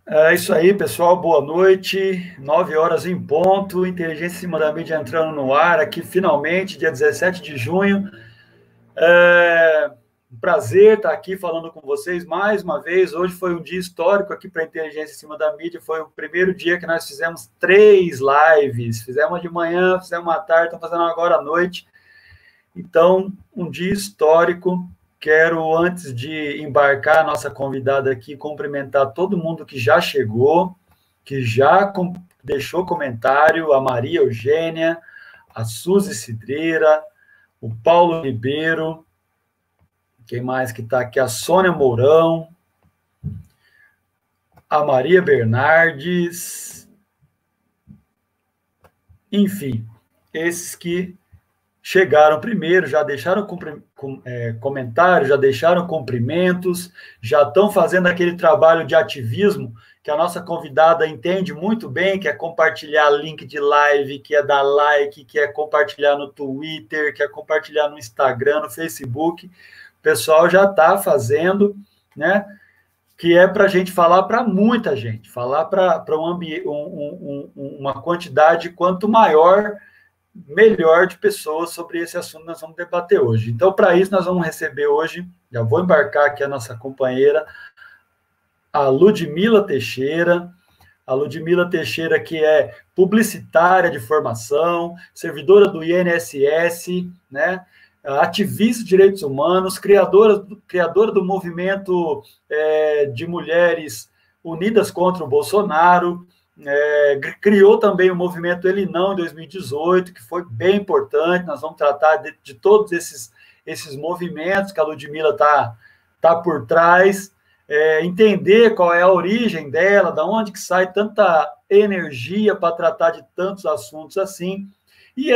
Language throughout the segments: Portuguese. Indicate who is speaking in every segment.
Speaker 1: É isso aí, pessoal. Boa noite. 9 horas em ponto. Inteligência em cima da mídia entrando no ar aqui, finalmente, dia 17 de junho. É um prazer estar aqui falando com vocês mais uma vez. Hoje foi um dia histórico aqui para a Inteligência em cima da mídia. Foi o primeiro dia que nós fizemos 3 lives. Fizemos de manhã, fizemos à tarde, estamos fazendo agora à noite. Então, um dia histórico. Quero, antes de embarcar a nossa convidada aqui, cumprimentar todo mundo que já chegou, que já deixou comentário, a Maria Eugênia, a Suzy Cidreira, o Paulo Ribeiro, quem mais que está aqui? A Sônia Mourão, a Maria Bernardes, enfim, esses que chegaram primeiro, já deixaram comentários, já deixaram cumprimentos, já estão fazendo aquele trabalho de ativismo que a nossa convidada entende muito bem, que é compartilhar link de live, que é dar like, que é compartilhar no Twitter, que é compartilhar no Instagram, no Facebook. O pessoal já está fazendo, né? Que é para a gente falar para muita gente, falar para uma quantidade quanto maior, melhor de pessoas sobre esse assunto que nós vamos debater hoje. Então, para isso, nós vamos receber hoje, já vou embarcar aqui a nossa companheira, a Ludmila Teixeira. A Ludmila Teixeira, que é publicitária de formação, servidora do INSS, né? Ativista de direitos humanos, criadora do movimento de mulheres unidas contra o Bolsonaro, criou também o movimento Ele Não, em 2018, que foi bem importante. Nós vamos tratar de todos esses movimentos que a Ludmila tá por trás, entender qual é a origem dela, da onde que sai tanta energia para tratar de tantos assuntos assim, e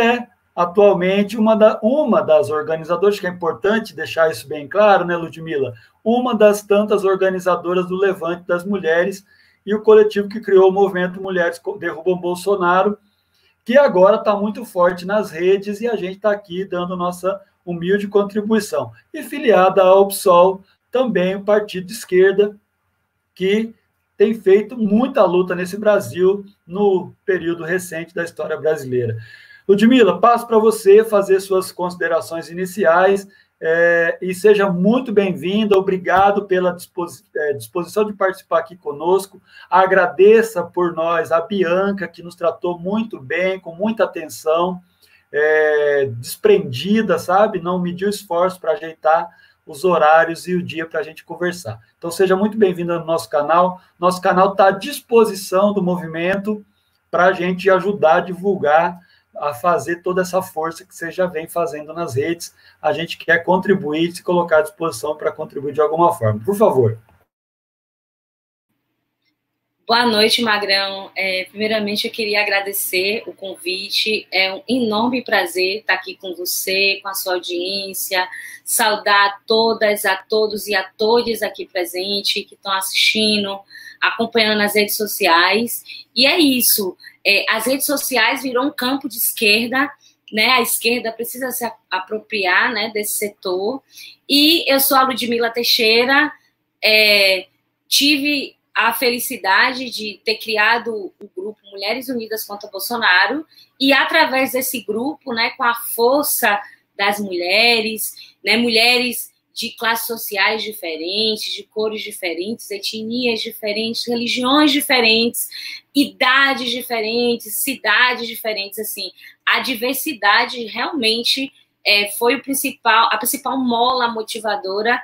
Speaker 1: atualmente uma das organizadoras, que é importante deixar isso bem claro, né, Ludmila? Uma das tantas organizadoras do Levante das Mulheres, e o coletivo que criou o movimento Mulheres Derrubam Bolsonaro, que agora está muito forte nas redes, e a gente está aqui dando nossa humilde contribuição. E filiada ao PSOL, também o partido de esquerda, que tem feito muita luta nesse Brasil no período recente da história brasileira. Ludmila, passo para você fazer suas considerações iniciais, e seja muito bem-vinda, obrigado pela disposição de participar aqui conosco. Agradeça por nós a Bianca, que nos tratou muito bem, com muita atenção, desprendida, sabe? Não mediu esforço para ajeitar os horários e o dia para a gente conversar. Então, seja muito bem-vinda no nosso canal. Nosso canal está à disposição do movimento para a gente ajudar a divulgar, a fazer toda essa força que você já vem fazendo nas redes. A gente quer contribuir, se colocar à disposição para contribuir de alguma forma. Por favor.
Speaker 2: Boa noite, Magrão. Primeiramente, eu queria agradecer o convite. É um enorme prazer estar aqui com você, com a sua audiência, saudar a todas, a todos e a todas aqui presentes que estão assistindo, acompanhando nas redes sociais. E é isso. As redes sociais virou um campo de esquerda, né? A esquerda precisa se apropriar, né, desse setor. E eu sou a Ludmila Teixeira, tive a felicidade de ter criado o grupo Mulheres Unidas contra Bolsonaro, e através desse grupo, né, com a força das mulheres, né, mulheres de classes sociais diferentes, de cores diferentes, etnias diferentes, religiões diferentes, idades diferentes, cidades diferentes, assim, a diversidade realmente foi a principal mola motivadora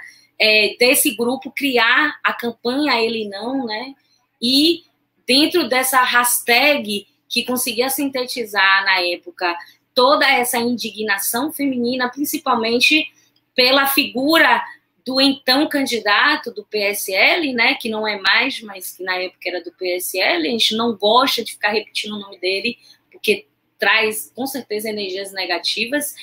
Speaker 2: desse grupo criar a campanha Ele Não, né? E dentro dessa hashtag que conseguia sintetizar na época toda essa indignação feminina, principalmente pela figura do então candidato do PSL, né, que não é mais, mas que na época era do PSL. A gente não gosta de ficar repetindo o nome dele, porque traz, com certeza, energias negativas.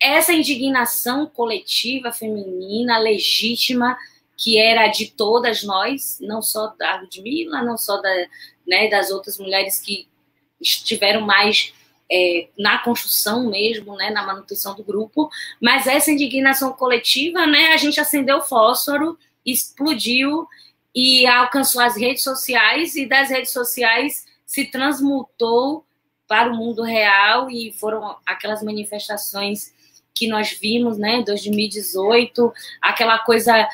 Speaker 2: Essa indignação coletiva, feminina, legítima, que era de todas nós, não só da Ludmila, não só das outras mulheres que estiveram mais na construção mesmo, né, na manutenção do grupo, mas essa indignação coletiva, né, a gente acendeu o fósforo, explodiu e alcançou as redes sociais, e das redes sociais se transmutou para o mundo real, e foram aquelas manifestações que nós vimos, né, em 2018, aquela coisa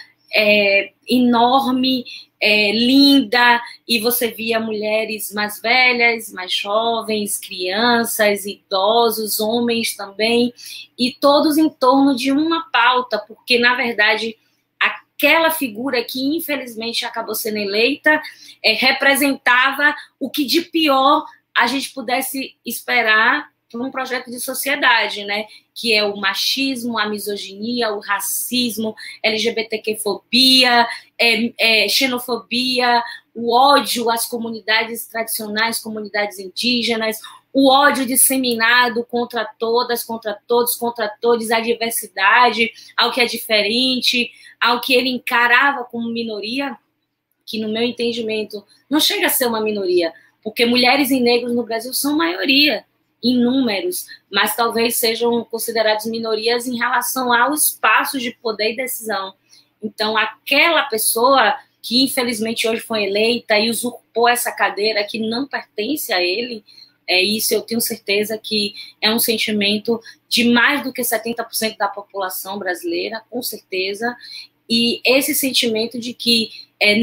Speaker 2: enorme, linda, e você via mulheres mais velhas, mais jovens, crianças, idosos, homens também, e todos em torno de uma pauta, porque, na verdade, aquela figura que, infelizmente, acabou sendo eleita, representava o que de pior a gente pudesse esperar para um projeto de sociedade, né? Que é o machismo, a misoginia, o racismo, LGBTQ-fobia, xenofobia, o ódio às comunidades tradicionais, comunidades indígenas, o ódio disseminado contra todas, contra todos, contra todos, a diversidade, ao que é diferente, ao que ele encarava como minoria, que, no meu entendimento, não chega a ser uma minoria, porque mulheres e negros no Brasil são maioria, em números, mas talvez sejam considerados minorias em relação aos espaços de poder e decisão. Então, aquela pessoa que, infelizmente, hoje foi eleita e usurpou essa cadeira que não pertence a ele, isso eu tenho certeza que é um sentimento de mais do que 70% da população brasileira, com certeza, e esse sentimento de que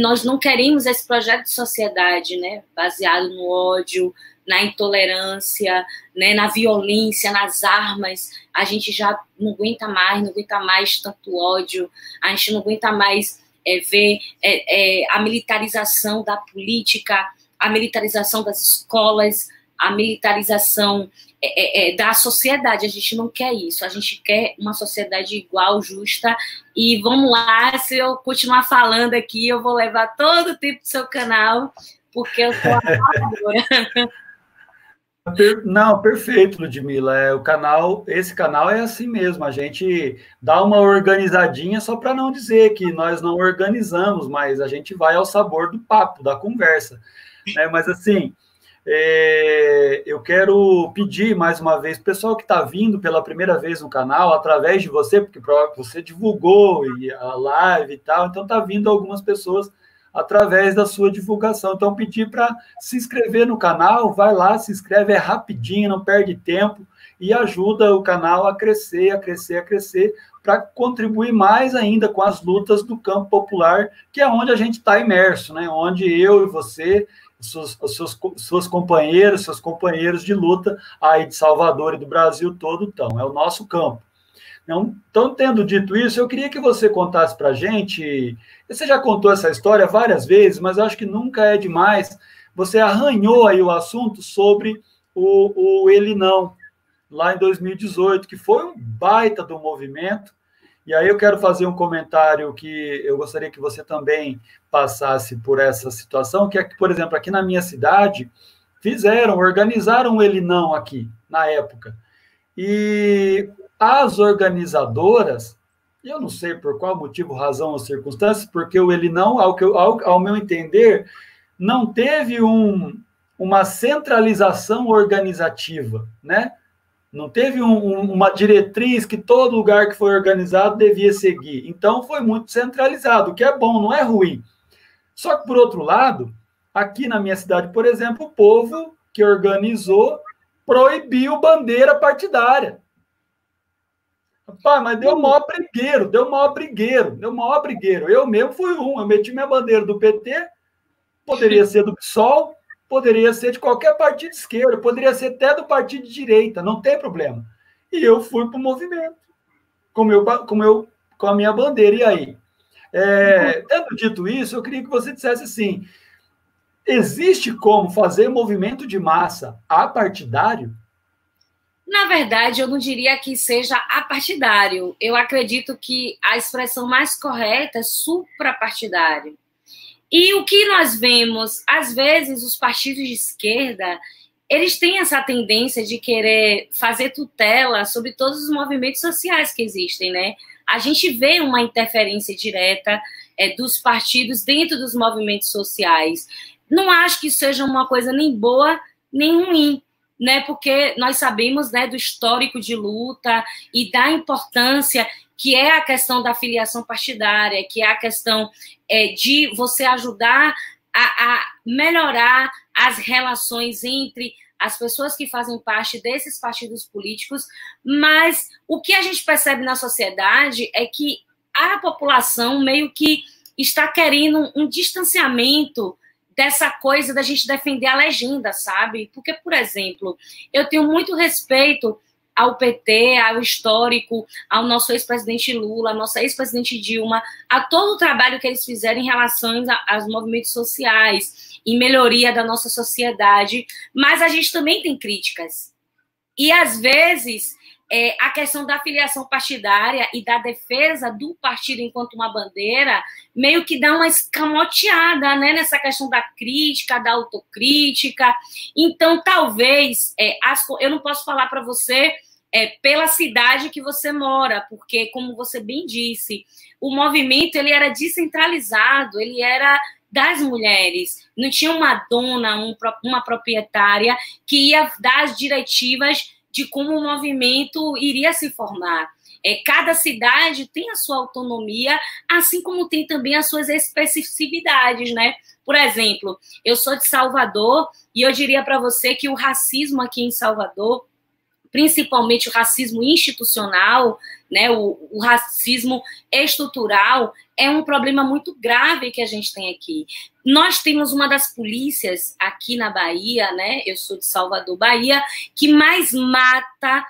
Speaker 2: nós não queremos esse projeto de sociedade, né, baseado no ódio, na intolerância, né, na violência, nas armas. A gente já não aguenta mais tanto ódio, a gente não aguenta mais ver a militarização da política, a militarização das escolas, a militarização da sociedade. A gente não quer isso, a gente quer uma sociedade igual, justa, e vamos lá, se eu continuar falando aqui, eu vou levar todo o tempo do seu canal, porque eu sou a favor.
Speaker 1: Não, perfeito, Ludmila. Esse canal é assim mesmo. A gente dá uma organizadinha só para não dizer que nós não organizamos, mas a gente vai ao sabor do papo, da conversa, né? Mas assim, eu quero pedir mais uma vez, pessoal que está vindo pela primeira vez no canal, através de você, porque você divulgou a live e tal, então está vindo algumas pessoas através da sua divulgação. Então, pedir para se inscrever no canal, vai lá, se inscreve, é rapidinho, não perde tempo, e ajuda o canal a crescer, a crescer, a crescer, para contribuir mais ainda com as lutas do campo popular, que é onde a gente está imerso, né? Onde eu e você, suas companheiras, seus companheiros de luta aí de Salvador e do Brasil todo estão. É o nosso campo. Então, tendo dito isso, eu queria que você contasse para a gente. Você já contou essa história várias vezes, mas eu acho que nunca é demais. Você arranhou aí o assunto sobre o Ele Não, lá em 2018, que foi um baita do movimento. E aí eu quero fazer um comentário que eu gostaria que você também passasse por essa situação, que é que, por exemplo, aqui na minha cidade, organizaram o Ele Não aqui, na época. E as organizadoras, eu não sei por qual motivo, razão ou circunstância, porque o Ele Não, ao meu entender, não teve uma centralização organizativa, né? Não teve uma diretriz que todo lugar que foi organizado devia seguir. Então, foi muito centralizado, o que é bom, não é ruim. Só que, por outro lado, aqui na minha cidade, por exemplo, o povo que organizou proibiu bandeira partidária. Rapaz, mas deu maior brigueiro. Eu mesmo fui eu meti minha bandeira do PT, poderia ser do PSOL, poderia ser de qualquer partido de esquerda, poderia ser até do partido de direita, não tem problema. E eu fui para o movimento, com a minha bandeira. E aí? Tendo dito isso, eu queria que você dissesse assim, existe como fazer movimento de massa apartidário?
Speaker 2: Na verdade, eu não diria que seja apartidário. Eu acredito que a expressão mais correta é suprapartidário. E o que nós vemos, às vezes, os partidos de esquerda, eles têm essa tendência de querer fazer tutela sobre todos os movimentos sociais que existem, né? A gente vê uma interferência direta dos partidos dentro dos movimentos sociais. Não acho que seja uma coisa nem boa, nem ruim, né? Porque nós sabemos, né, do histórico de luta e da importância que é a questão da filiação partidária, que é a questão de você ajudar a melhorar as relações entre as pessoas que fazem parte desses partidos políticos, mas o que a gente percebe na sociedade é que a população meio que está querendo um distanciamento dessa coisa da gente defender a legenda, sabe? Porque, por exemplo, eu tenho muito respeito ao PT, ao histórico, ao nosso ex-presidente Lula, à nossa ex-presidente Dilma, a todo o trabalho que eles fizeram em relação aos movimentos sociais, em melhoria da nossa sociedade, mas a gente também tem críticas. E, às vezes, a questão da filiação partidária e da defesa do partido enquanto uma bandeira meio que dá uma escamoteada, né, nessa questão da crítica, da autocrítica. Então, talvez, eu não posso falar para você pela cidade que você mora, porque, como você bem disse, o movimento ele era descentralizado, ele era das mulheres, não tinha uma dona, uma proprietária que ia dar as diretivas de como o movimento iria se formar. Cada cidade tem a sua autonomia, assim como tem também as suas especificidades, né? Por exemplo, eu sou de Salvador e eu diria para você que o racismo aqui em Salvador, principalmente o racismo institucional, né, o racismo estrutural, é um problema muito grave que a gente tem aqui. Nós temos uma das polícias aqui na Bahia, né, eu sou de Salvador, Bahia, que mais mata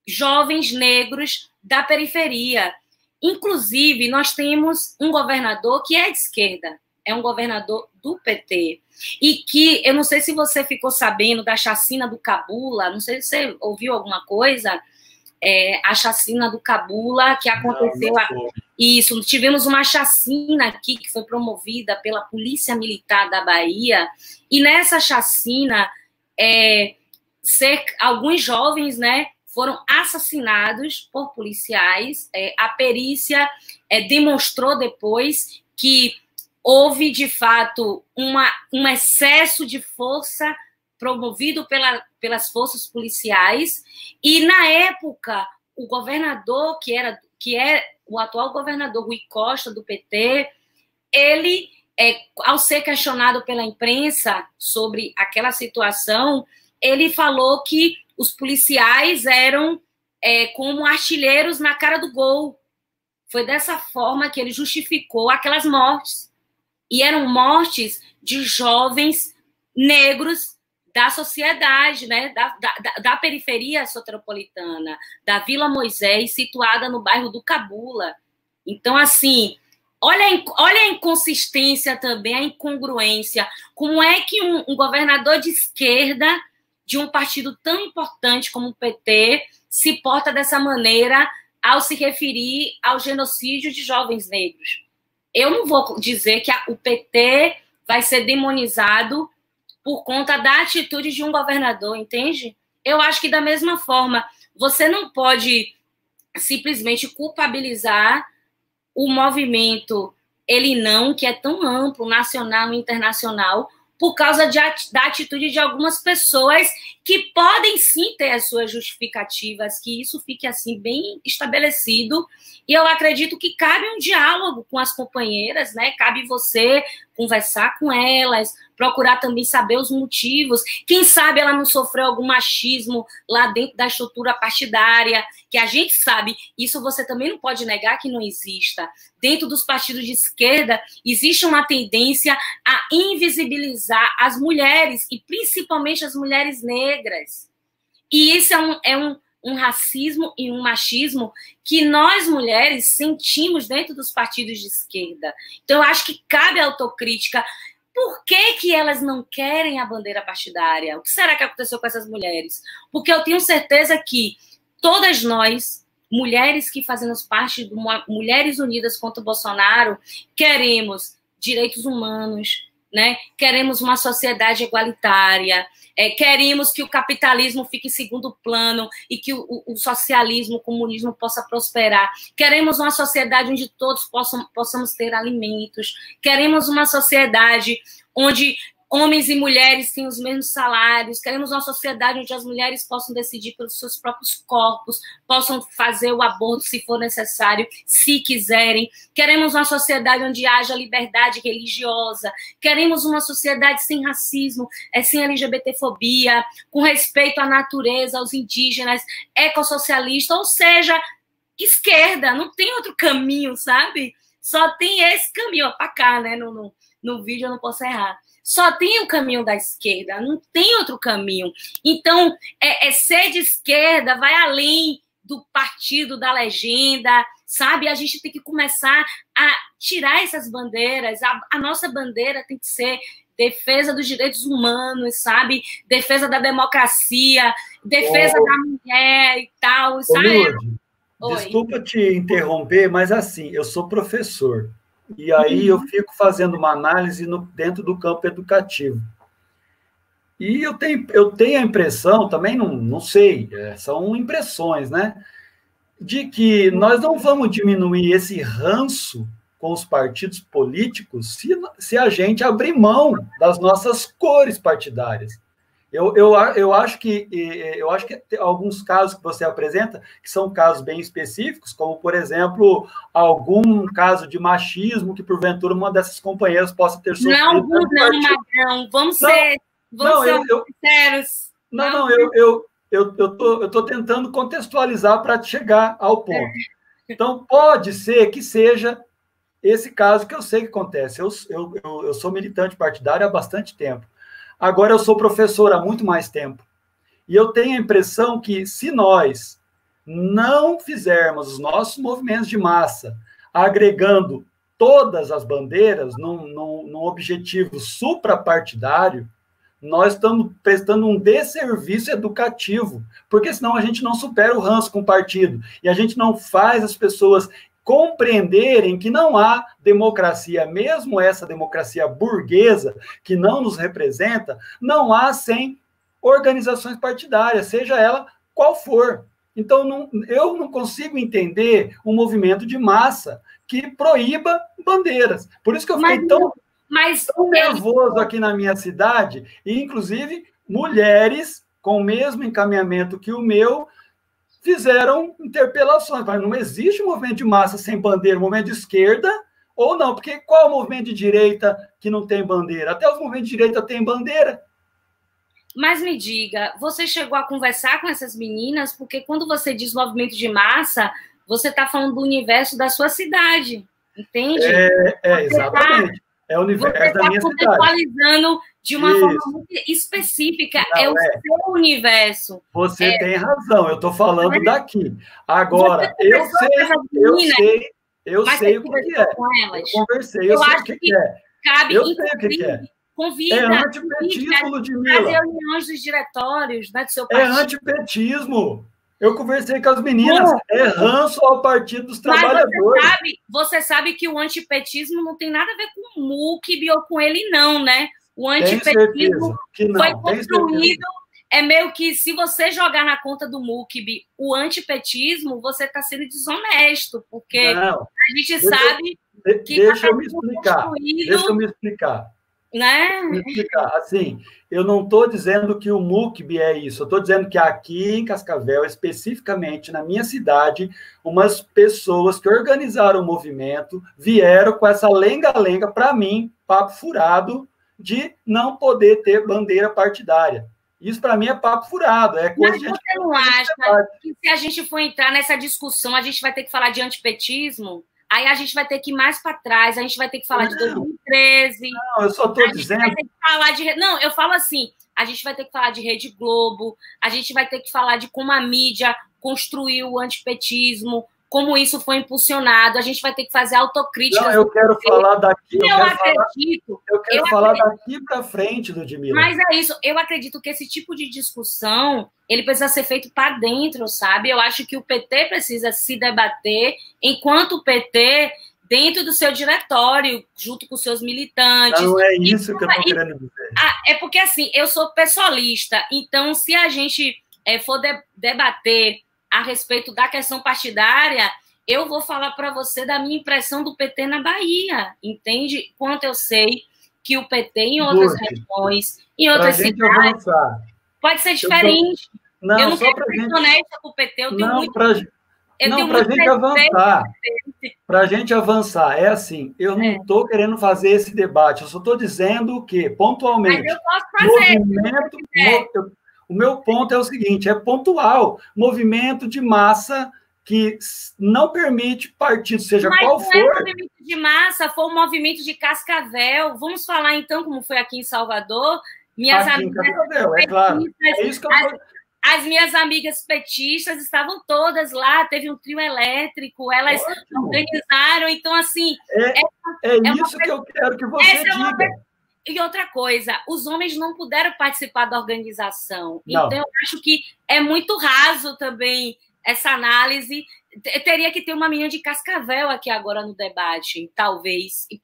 Speaker 2: jovens negros da periferia. Inclusive, nós temos um governador que é de esquerda, é um governador do PT, e que, eu não sei se você ficou sabendo da chacina do Cabula, não sei se você ouviu alguma coisa, a chacina do Cabula, que aconteceu... Isso, tivemos uma chacina aqui, que foi promovida pela Polícia Militar da Bahia, e nessa chacina, alguns jovens, né, foram assassinados por policiais. A perícia demonstrou depois que houve, de fato, um excesso de força promovido pelas forças policiais, e, na época, o governador, que é o atual governador Rui Costa, do PT, ele, ao ser questionado pela imprensa sobre aquela situação, ele falou que os policiais eram como artilheiros na cara do gol. Foi dessa forma que ele justificou aquelas mortes. E eram mortes de jovens negros da sociedade, né? da periferia soteropolitana, da Vila Moisés, situada no bairro do Cabula. Então, assim, olha a inconsistência também, a incongruência. Como é que um governador de esquerda, de um partido tão importante como o PT, se porta dessa maneira ao se referir ao genocídio de jovens negros? Eu não vou dizer que o PT vai ser demonizado por conta da atitude de um governador, entende? Eu acho que, da mesma forma, você não pode simplesmente culpabilizar o movimento que é tão amplo, nacional e internacional, por causa da atitude de algumas pessoas que podem sim ter as suas justificativas, que isso fique assim bem estabelecido. E eu acredito que cabe um diálogo com as companheiras, né? Cabe você conversar com elas, procurar também saber os motivos. Quem sabe ela não sofreu algum machismo lá dentro da estrutura partidária, que a gente sabe, isso você também não pode negar que não exista. Dentro dos partidos de esquerda, existe uma tendência a invisibilizar as mulheres, e principalmente as mulheres negras. E isso é um racismo e um machismo que nós, mulheres, sentimos dentro dos partidos de esquerda. Então, eu acho que cabe a autocrítica. Por que elas não querem a bandeira partidária? O que será que aconteceu com essas mulheres? Porque eu tenho certeza que todas nós, mulheres que fazemos parte do Mulheres Unidas contra o Bolsonaro, queremos direitos humanos, né? Queremos uma sociedade igualitária, queremos que o capitalismo fique em segundo plano e que o socialismo, o comunismo possa prosperar. Queremos uma sociedade onde todos possamos ter alimentos. Queremos uma sociedade onde homens e mulheres têm os mesmos salários, queremos uma sociedade onde as mulheres possam decidir pelos seus próprios corpos, possam fazer o aborto se for necessário, se quiserem. Queremos uma sociedade onde haja liberdade religiosa, queremos uma sociedade sem racismo, sem LGBTfobia, com respeito à natureza, aos indígenas, ecossocialista, ou seja, esquerda, não tem outro caminho, sabe? Só tem esse caminho, ó, pra cá, né? No vídeo eu não posso errar. Só tem o caminho da esquerda, não tem outro caminho. Então, ser de esquerda vai além do partido, da legenda, sabe? A gente tem que começar a tirar essas bandeiras. A nossa bandeira tem que ser defesa dos direitos humanos, sabe? Defesa da democracia, defesa da mulher e tal, sabe?
Speaker 1: Desculpa te interromper, mas assim, eu sou professor. E aí eu fico fazendo uma análise dentro do campo educativo. E eu tenho a impressão, também não sei, são impressões, né? De que nós não vamos diminuir esse ranço com os partidos políticos se a gente abrir mão das nossas cores partidárias. Eu acho que tem alguns casos que você apresenta que são casos bem específicos, como, por exemplo, algum caso de machismo que, porventura, uma dessas companheiras possa ter sofrido.
Speaker 2: Não, Magrão, vamos ser sinceros.
Speaker 1: Eu estou tentando contextualizar para chegar ao ponto. Então, pode ser que seja esse caso que eu sei que acontece. Eu sou militante partidário há bastante tempo. Agora eu sou professor há muito mais tempo. E eu tenho a impressão que, se nós não fizermos os nossos movimentos de massa, agregando todas as bandeiras num objetivo suprapartidário, nós estamos prestando um desserviço educativo, porque senão a gente não supera o ranço com o partido, e a gente não faz as pessoas compreenderem que não há democracia, mesmo essa democracia burguesa, que não nos representa, não há sem organizações partidárias, seja ela qual for. Então, eu não consigo entender um movimento de massa que proíba bandeiras. Por isso que eu fiquei tão nervoso aqui na minha cidade, e, inclusive, mulheres com o mesmo encaminhamento que o meu, fizeram interpelações, mas não existe um movimento de massa sem bandeira, um movimento de esquerda, ou não, porque qual é o movimento de direita que não tem bandeira? Até os movimentos de direita têm bandeira.
Speaker 2: Mas me diga, você chegou a conversar com essas meninas? Porque quando você diz movimento de massa, você está falando do universo da sua cidade, entende?
Speaker 1: Exatamente. É o universo da minha cidade. Você está
Speaker 2: contextualizando de uma forma muito específica. Não, o seu universo.
Speaker 1: Você tem razão, eu estou falando daqui. Agora, eu sei o que é. Eu conversei, eu sei o que é. Eu sei o que é.
Speaker 2: Convida.
Speaker 1: É antipetismo, Ludmila.
Speaker 2: As reuniões dos diretórios, né, do seu partido.
Speaker 1: É antipetismo. Eu conversei com as meninas. É ranço ao Partido dos Trabalhadores.
Speaker 2: Mas você sabe que o antipetismo não tem nada a ver com o MUCB ou com ele, não, né? O antipetismo foi construído. É meio que, se você jogar na conta do MUCB o antipetismo, você está sendo desonesto, porque
Speaker 1: não,
Speaker 2: a gente sabe que
Speaker 1: deixa eu me explicar.
Speaker 2: Né?
Speaker 1: Me explicar. Assim, eu não estou dizendo que o MUCB é isso, eu estou dizendo que aqui em Cascavel, especificamente na minha cidade, umas pessoas que organizaram o movimento vieram com essa lenga-lenga, para mim, papo furado, de não poder ter bandeira partidária. Isso, para mim, é papo furado.
Speaker 2: Mas você não acha que, se a gente for entrar nessa discussão, a gente vai ter que falar de antipetismo? Aí a gente vai ter que ir mais para trás, a gente vai ter que falar de 2013.
Speaker 1: Não, eu só estou dizendo.
Speaker 2: Vai ter que falar não, eu falo assim: a gente vai ter que falar de Rede Globo, a gente vai ter que falar de como a mídia construiu o antipetismo, como isso foi impulsionado, a gente vai ter que fazer autocrítica.
Speaker 1: Não, eu quero falar daqui.
Speaker 2: Eu
Speaker 1: quero falar daqui para frente, Ludmila.
Speaker 2: Mas é isso, eu acredito que esse tipo de discussão ele precisa ser feito para dentro, sabe? Eu acho que o PT precisa se debater enquanto o PT, dentro do seu diretório, junto com seus militantes.
Speaker 1: Não é isso que eu estou querendo dizer.
Speaker 2: É porque, assim, eu sou pessoalista, então, se a gente for debater a respeito da questão partidária, eu vou falar para você da minha impressão do PT na Bahia, entende? Quanto eu sei que o PT, em outras regiões, em outras cidades, pode ser diferente. Eu não quero ser honesta com o PT, eu tenho muito...
Speaker 1: Não, para a gente avançar. Para a gente avançar, é assim, eu não estou querendo fazer esse debate, eu só estou dizendo que, pontualmente...
Speaker 2: Mas eu posso fazer.
Speaker 1: O meu ponto é o seguinte, é pontual, movimento de massa que não permite partido, seja qual for... Mas não é
Speaker 2: movimento de massa, foi um movimento de cascavel. Vamos falar, então, como foi aqui em Salvador? Minhas amigas...
Speaker 1: Cascavel, é claro. É isso que eu...
Speaker 2: As minhas amigas petistas estavam todas lá, teve um trio elétrico, elas organizaram, então, assim...
Speaker 1: isso que eu quero que você diga.
Speaker 2: E outra coisa, os homens não puderam participar da organização.
Speaker 1: Não.
Speaker 2: Então, eu acho que é muito raso também essa análise. Teria que ter uma menina de Cascavel aqui agora no debate, talvez. E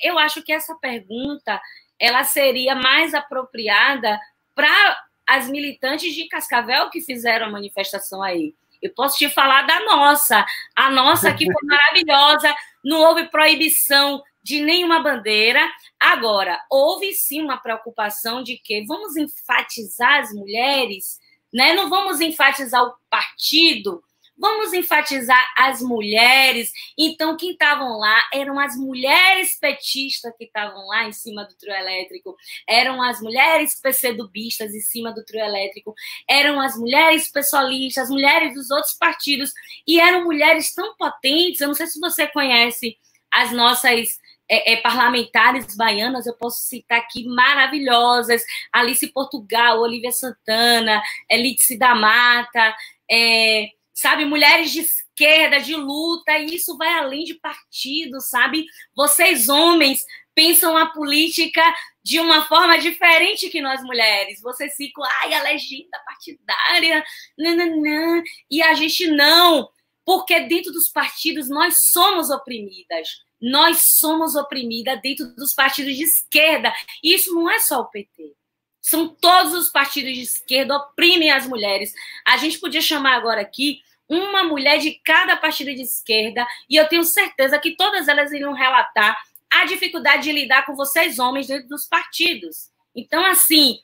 Speaker 2: eu acho que essa pergunta ela seria mais apropriada para as militantes de Cascavel que fizeram a manifestação aí. Eu posso te falar da nossa. A nossa aqui foi maravilhosa, não houve proibição de nenhuma bandeira. Agora, houve sim uma preocupação de que vamos enfatizar as mulheres, né? Não vamos enfatizar o partido, vamos enfatizar as mulheres. Então, quem estavam lá eram as mulheres petistas que estavam lá em cima do trio elétrico, eram as mulheres PCdoBistas em cima do trio elétrico, eram as mulheres pessoalistas, as mulheres dos outros partidos, e eram mulheres tão potentes. Eu não sei se você conhece as nossas parlamentares baianas, eu posso citar aqui, maravilhosas: Alice Portugal, Olívia Santana, Lídice da Mata, sabe, mulheres de esquerda, de luta, e isso vai além de partido, sabe? Vocês, homens, pensam a política de uma forma diferente que nós, mulheres. Vocês ficam, a legenda partidária, nananã, e a gente não, porque dentro dos partidos nós somos oprimidas. Nós somos oprimidas dentro dos partidos de esquerda. E isso não é só o PT. São todos os partidos de esquerda oprimem as mulheres. A gente podia chamar agora aqui uma mulher de cada partido de esquerda, e eu tenho certeza que todas elas iriam relatar a dificuldade de lidar com vocês, homens, dentro dos partidos. Então, assim,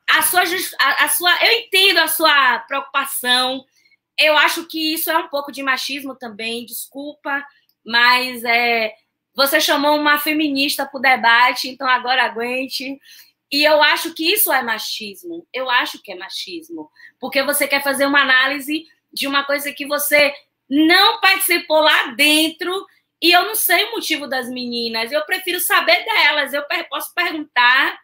Speaker 2: eu entendo a sua preocupação. Eu acho que isso é um pouco de machismo também, desculpa, mas você chamou uma feminista para o debate, então agora aguente. E eu acho que isso é machismo. Eu acho que é machismo. Porque você quer fazer uma análise de uma coisa que você não participou lá dentro, e eu não sei o motivo das meninas. Eu prefiro saber delas. Eu posso perguntar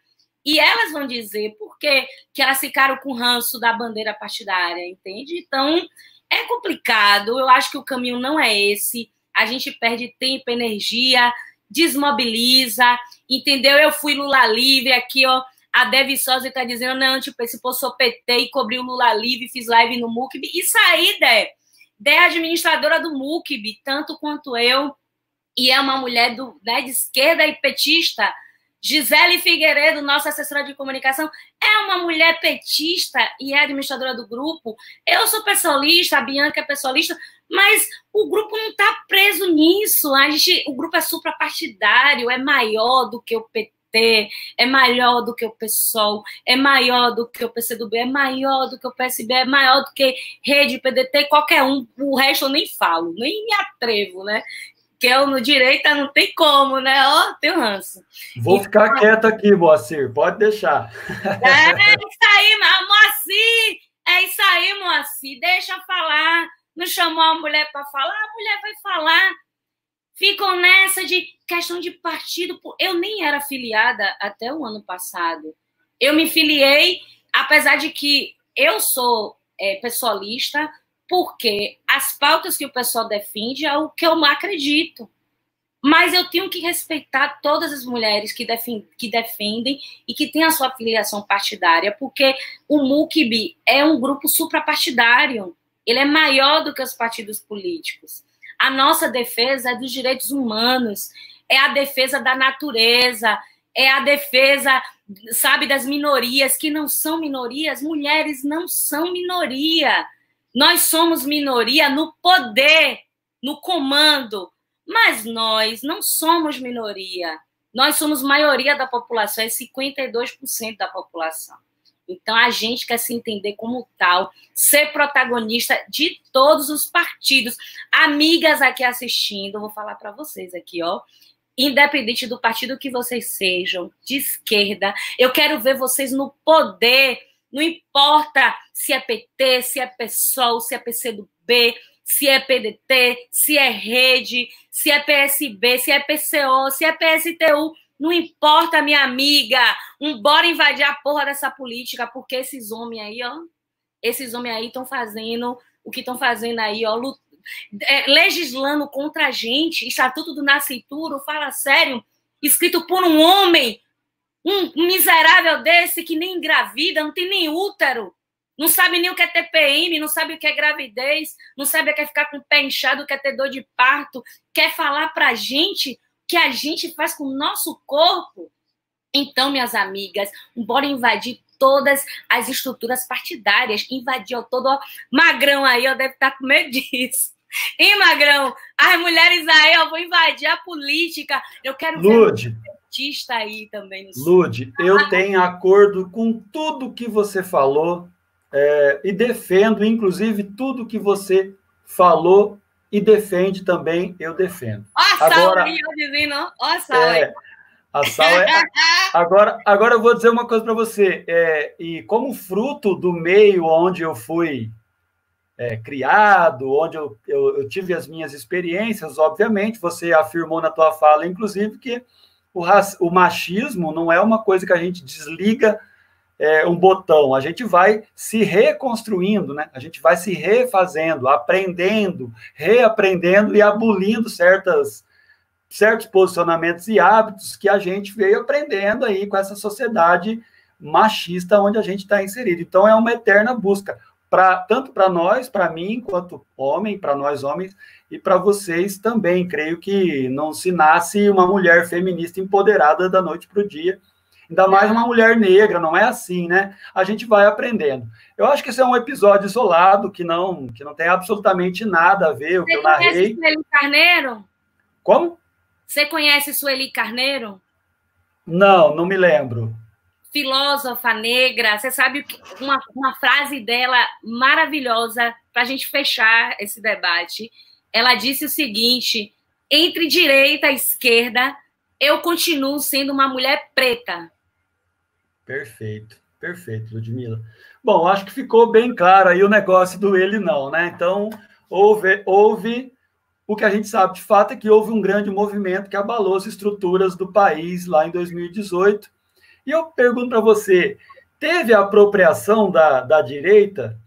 Speaker 2: e elas vão dizer por que elas ficaram com o ranço da bandeira partidária, entende? Então, é complicado. Eu acho que o caminho não é esse. A gente perde tempo, energia, desmobiliza, entendeu? Eu fui Lula livre aqui, ó. A Devi Sosa está dizendo, não, tipo, esse povo sou PT e cobri o Lula livre, fiz live no MUCB. Isso aí, Dé é administradora do MUCB, tanto quanto eu, e é uma mulher de esquerda e petista. Gisele Figueiredo, nossa assessora de comunicação, é uma mulher petista e é administradora do grupo. Eu sou pessoalista, a Bianca é pessoalista, mas o grupo não está preso nisso. O grupo é suprapartidário, é maior do que o PT, é maior do que o PSOL, é maior do que o PCdoB, é maior do que o PSB, é maior do que Rede, PDT, qualquer um. O resto eu nem falo, nem me atrevo, né? Que eu no direita não tem como, né? Ó, tenho ranço.
Speaker 1: Vou ficar quieto aqui, Moacir, pode deixar.
Speaker 2: É isso aí, Moacir! É isso aí, Moacir, deixa eu falar. Não chamou a mulher para falar, a mulher vai falar. Ficam nessa de questão de partido. Eu nem era filiada até o ano passado. Eu me filiei, apesar de que eu sou pessoalista, porque as pautas que o pessoal defende é o que eu não acredito. Mas eu tenho que respeitar todas as mulheres que defendem e que têm a sua filiação partidária, porque o MUCB é um grupo suprapartidário. Ele é maior do que os partidos políticos. A nossa defesa é dos direitos humanos, é a defesa da natureza, é a defesa, sabe, das minorias, que não são minorias. Mulheres não são minoria. Nós somos minoria no poder, no comando, mas nós não somos minoria. Nós somos maioria da população, é 52% da população. Então, a gente quer se entender como tal, ser protagonista de todos os partidos. Amigas aqui assistindo, vou falar para vocês aqui, ó. Independente do partido que vocês sejam, de esquerda, eu quero ver vocês no poder. Não importa se é PT, se é PSOL, se é PCdoB, se é PDT, se é Rede, se é PSB, se é PCO, se é PSTU. Não importa, minha amiga. Bora invadir a porra dessa política, porque esses homens aí, ó, esses homens aí estão fazendo o que estão fazendo aí, ó, legislando contra a gente. Estatuto do Nascituro, fala sério, escrito por um homem, um miserável desse que nem engravida, não tem nem útero, não sabe nem o que é TPM, não sabe o que é gravidez, não sabe o que é ficar com o pé inchado, o que é ter dor de parto, quer falar pra gente que a gente faz com o nosso corpo. Então, minhas amigas, bora invadir todas as estruturas partidárias, invadir ó, todo ó, Magrão aí, ó, deve estar com medo disso. Hein, Magrão? As mulheres aí, ó, vou invadir a política. Eu quero
Speaker 1: Lude,
Speaker 2: ver um petista aí também.
Speaker 1: Lude, eu tenho acordo com tudo que você falou e defendo, inclusive, tudo que você falou e defende também, eu defendo.
Speaker 2: Ó a Sal aí, eu dizendo, ó a Sal aí.
Speaker 1: A Sal agora eu vou dizer uma coisa para você. E como fruto do meio onde eu fui criado, onde eu tive as minhas experiências, obviamente, você afirmou na tua fala, inclusive, que o machismo não é uma coisa que a gente desliga um botão, a gente vai se reconstruindo, né? A gente vai se refazendo, aprendendo, reaprendendo e abolindo certos posicionamentos e hábitos que a gente veio aprendendo aí com essa sociedade machista onde a gente está inserido. Então, é uma eterna busca, tanto para nós, para mim, enquanto homem, para nós homens, e para vocês também. Creio que não se nasce uma mulher feminista empoderada da noite para o dia, ainda mais uma mulher negra, não é assim, né? A gente vai aprendendo. Eu acho que esse é um episódio isolado, que não tem absolutamente nada a ver, o que eu narrei.
Speaker 2: Você conhece Sueli Carneiro?
Speaker 1: Como?
Speaker 2: Você conhece Sueli Carneiro?
Speaker 1: Não me lembro.
Speaker 2: Filósofa negra, você sabe uma frase dela maravilhosa para a gente fechar esse debate. Ela disse o seguinte: entre direita e esquerda, eu continuo sendo uma mulher preta.
Speaker 1: Perfeito, Ludmila. Bom, acho que ficou bem claro aí o negócio do ele não, né? Então, houve o que a gente sabe de fato é que houve um grande movimento que abalou as estruturas do país lá em 2018. E eu pergunto para você, teve a apropriação da direita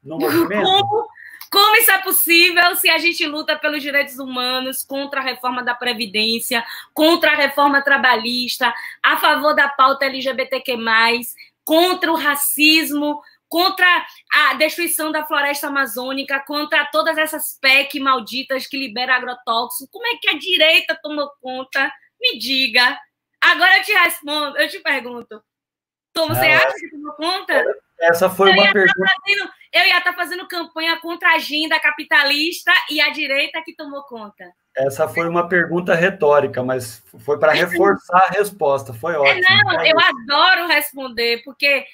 Speaker 1: no movimento?
Speaker 2: Como isso é possível se a gente luta pelos direitos humanos, contra a reforma da Previdência, contra a reforma trabalhista, a favor da pauta LGBTQ+, contra o racismo, contra a destruição da floresta amazônica, contra todas essas PEC malditas que liberam agrotóxicos? Como é que a direita tomou conta? Me diga. Agora eu te respondo, eu te pergunto. Você acha que tomou conta?
Speaker 1: Essa foi uma pergunta.
Speaker 2: Eu ia estar fazendo campanha contra a agenda capitalista e a direita que tomou conta.
Speaker 1: Essa foi uma pergunta retórica, mas foi para reforçar a resposta. Foi ótimo.
Speaker 2: Não, eu adoro responder, porque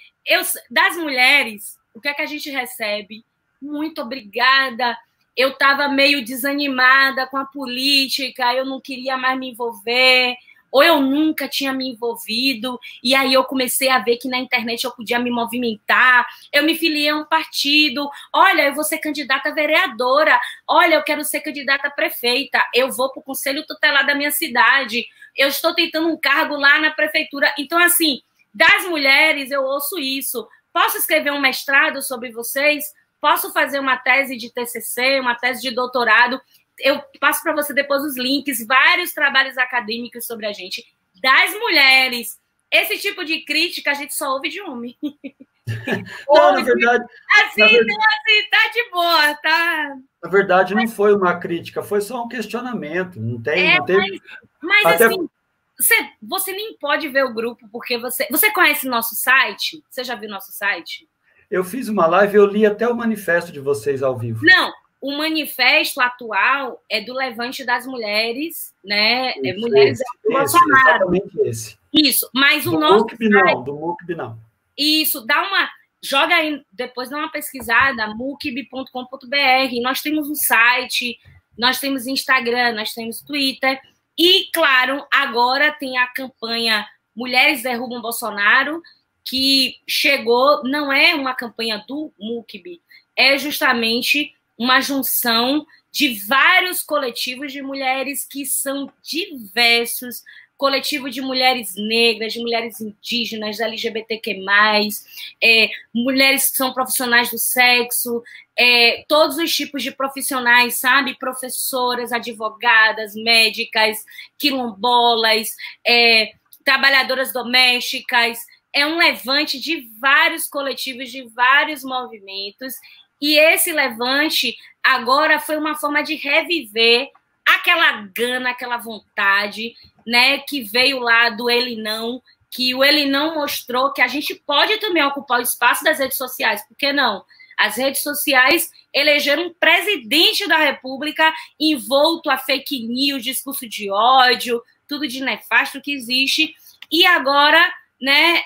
Speaker 2: das mulheres, o que é que a gente recebe? Muito obrigada. Eu estava meio desanimada com a política, eu não queria mais me envolver, ou eu nunca tinha me envolvido, e aí eu comecei a ver que na internet eu podia me movimentar, eu me filiei a um partido, olha, eu vou ser candidata a vereadora, olha, eu quero ser candidata a prefeita, eu vou para o conselho tutelar da minha cidade, eu estou tentando um cargo lá na prefeitura. Então, assim, das mulheres eu ouço isso. Posso escrever um mestrado sobre vocês? Posso fazer uma tese de TCC, uma tese de doutorado? Eu passo para você depois os links, vários trabalhos acadêmicos sobre a gente. Das mulheres. Esse tipo de crítica a gente só ouve de homem.
Speaker 1: Não, na verdade...
Speaker 2: Assim, tá de boa, tá?
Speaker 1: Na verdade, não foi uma crítica, foi só um questionamento. Não teve...
Speaker 2: Mas até... assim, você nem pode ver o grupo, porque você conhece nosso site? Você já viu nosso site?
Speaker 1: Eu fiz uma live, eu li até o manifesto de vocês ao vivo.
Speaker 2: Não, o manifesto atual é do Levante das Mulheres, né? Mulheres do Bolsonaro.
Speaker 1: Exatamente esse.
Speaker 2: Isso, mas o nosso...
Speaker 1: Do MUCB não.
Speaker 2: Isso, joga aí, depois dá uma pesquisada, mucb.com.br. Nós temos um site, nós temos Instagram, nós temos Twitter. E, claro, agora tem a campanha Mulheres Derrubam Bolsonaro, que chegou, não é uma campanha do MUCB, é justamente uma junção de vários coletivos de mulheres que são diversos, coletivo de mulheres negras, de mulheres indígenas, LGBTQ+, mulheres que são profissionais do sexo, todos os tipos de profissionais, sabe? Professoras, advogadas, médicas, quilombolas, trabalhadoras domésticas. É um levante de vários coletivos, de vários movimentos, e esse levante agora foi uma forma de reviver aquela gana, aquela vontade, né, que veio lá do Ele Não, que o Ele Não mostrou que a gente pode também ocupar o espaço das redes sociais, por que não? As redes sociais elegeram um presidente da República envolto a fake news, discurso de ódio, tudo de nefasto que existe, e agora, né,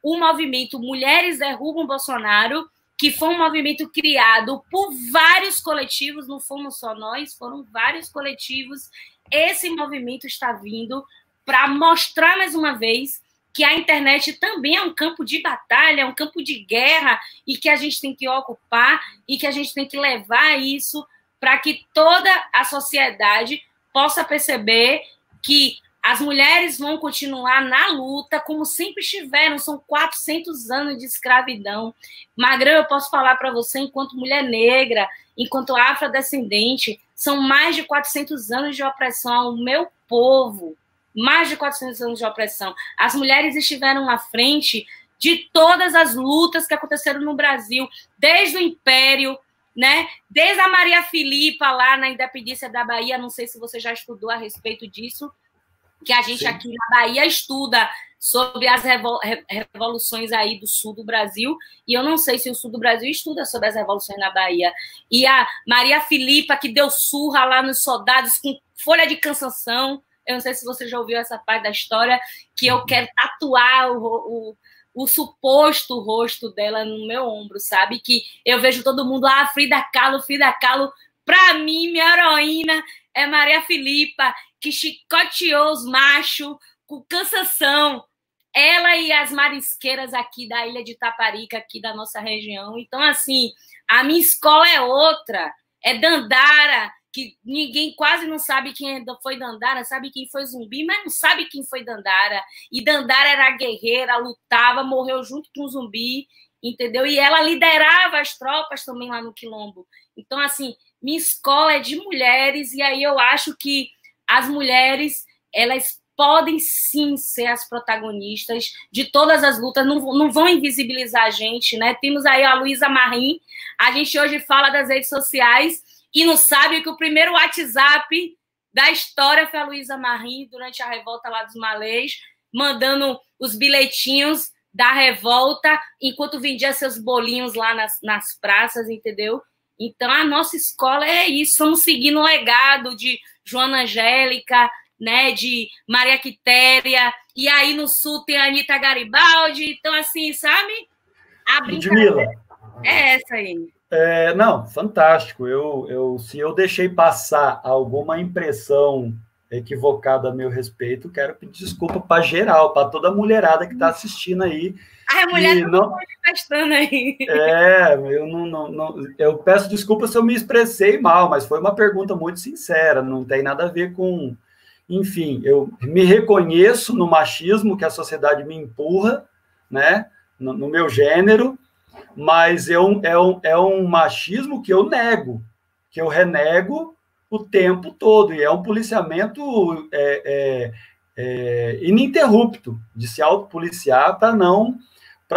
Speaker 2: o movimento Mulheres Derrubam Bolsonaro, que foi um movimento criado por vários coletivos, não fomos só nós, foram vários coletivos. Esse movimento está vindo para mostrar mais uma vez que a internet também é um campo de batalha, é um campo de guerra, e que a gente tem que ocupar e que a gente tem que levar isso para que toda a sociedade possa perceber que as mulheres vão continuar na luta, como sempre estiveram, são 400 anos de escravidão. Magrão, eu posso falar para você, enquanto mulher negra, enquanto afrodescendente, são mais de 400 anos de opressão ao meu povo, mais de 400 anos de opressão. As mulheres estiveram à frente de todas as lutas que aconteceram no Brasil, desde o Império, né? Desde a Maria Filipa, lá na independência da Bahia, não sei se você já estudou a respeito disso, que a gente aqui na Bahia estuda sobre as revoluções aí do sul do Brasil, e eu não sei se o sul do Brasil estuda sobre as revoluções na Bahia. E a Maria Filipa, que deu surra lá nos soldados com folha de cansanção, eu não sei se você já ouviu essa parte da história, que eu quero tatuar o suposto rosto dela no meu ombro, sabe? Que eu vejo todo mundo, Frida Kahlo, pra mim, minha heroína é Maria Filipa, que chicoteou os machos com cansação. Ela e as marisqueiras aqui da ilha de Taparica, aqui da nossa região. Então, assim, a minha escola é outra. É Dandara, que ninguém quase não sabe quem foi Dandara, sabe quem foi Zumbi, mas não sabe quem foi Dandara. E Dandara era guerreira, lutava, morreu junto com o Zumbi, entendeu? E ela liderava as tropas também lá no Quilombo. Então, assim, minha escola é de mulheres, e aí eu acho que as mulheres, elas podem sim ser as protagonistas de todas as lutas, não vão invisibilizar a gente, né? Temos aí a Luísa Marim, a gente hoje fala das redes sociais e não sabe que o primeiro WhatsApp da história foi a Luísa Marim, durante a revolta lá dos Malês, mandando os bilhetinhos da revolta, enquanto vendia seus bolinhos lá nas praças, entendeu? Então, a nossa escola é isso, estamos seguindo o legado de Joana Angélica, né, de Maria Quitéria, e aí no sul tem a Anitta Garibaldi, então, assim, sabe? A brincadeira é essa aí.
Speaker 1: Não, fantástico. Se eu deixei passar alguma impressão equivocada a meu respeito, quero pedir desculpa para geral, para toda a mulherada que está assistindo aí.
Speaker 2: A mulher não está manifestando aí.
Speaker 1: Eu peço desculpa se eu me expressei mal, mas foi uma pergunta muito sincera, não tem nada a ver com... Enfim, eu me reconheço no machismo que a sociedade me empurra, né, no meu gênero, mas é um machismo que eu nego, que eu renego o tempo todo, e é um policiamento ininterrupto de se autopoliciar para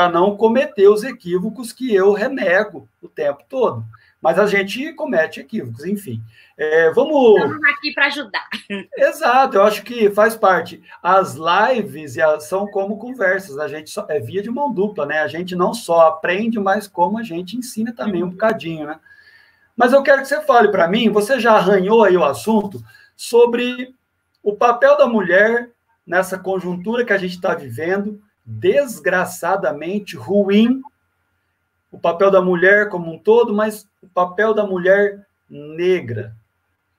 Speaker 1: não cometer os equívocos que eu renego o tempo todo. Mas a gente comete equívocos, enfim.
Speaker 2: Estamos aqui para ajudar.
Speaker 1: Exato, eu acho que faz parte. As lives são como conversas, a gente é via de mão dupla, né? A gente não só aprende, mas como a gente ensina também um bocadinho, né? Mas eu quero que você fale para mim, você já arranhou aí o assunto sobre o papel da mulher nessa conjuntura que a gente está vivendo, desgraçadamente ruim, o papel da mulher como um todo, mas o papel da mulher negra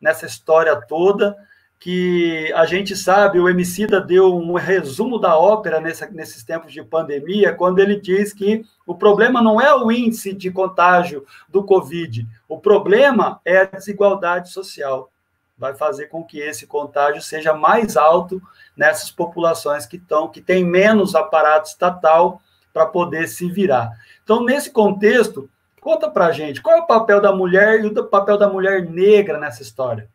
Speaker 1: nessa história toda, que a gente sabe, o Emicida deu um resumo da ópera nesses tempos de pandemia, quando ele diz que o problema não é o índice de contágio do Covid, o problema é a desigualdade social. Vai fazer com que esse contágio seja mais alto nessas populações que têm menos aparato estatal para poder se virar. Então, nesse contexto, conta para a gente, qual é o papel da mulher e o papel da mulher negra nessa história?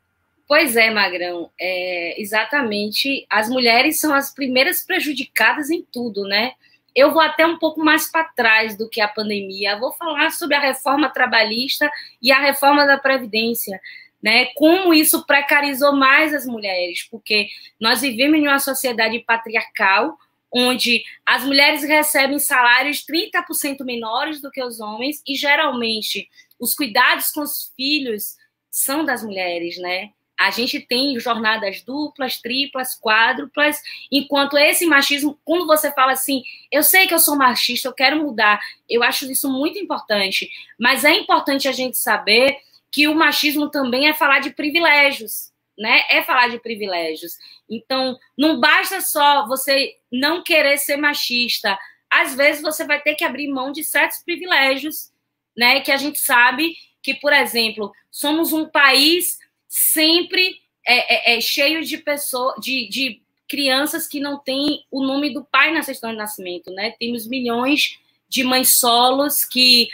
Speaker 2: Pois é, Magrão, exatamente, as mulheres são as primeiras prejudicadas em tudo, né? Eu vou até um pouco mais para trás do que a pandemia, vou falar sobre a reforma trabalhista e a reforma da Previdência, né? Como isso precarizou mais as mulheres, porque nós vivemos em uma sociedade patriarcal, onde as mulheres recebem salários 30% menores do que os homens, e geralmente os cuidados com os filhos são das mulheres, né? A gente tem jornadas duplas, triplas, quádruplas, enquanto esse machismo, quando você fala assim, eu sei que eu sou machista, eu quero mudar, eu acho isso muito importante, mas é importante a gente saber que o machismo também é falar de privilégios, né? É falar de privilégios. Então, não basta só você não querer ser machista, às vezes você vai ter que abrir mão de certos privilégios, né? Que a gente sabe que, por exemplo, somos um país sempre cheio de pessoas, de crianças que não têm o nome do pai na certidão de nascimento, né? Temos milhões de mães solos que,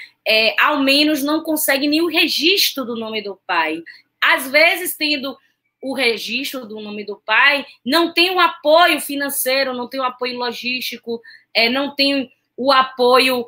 Speaker 2: ao menos, não conseguem nem o registro do nome do pai. Às vezes, tendo o registro do nome do pai, não tem o apoio financeiro, não tem o apoio logístico, não tem o apoio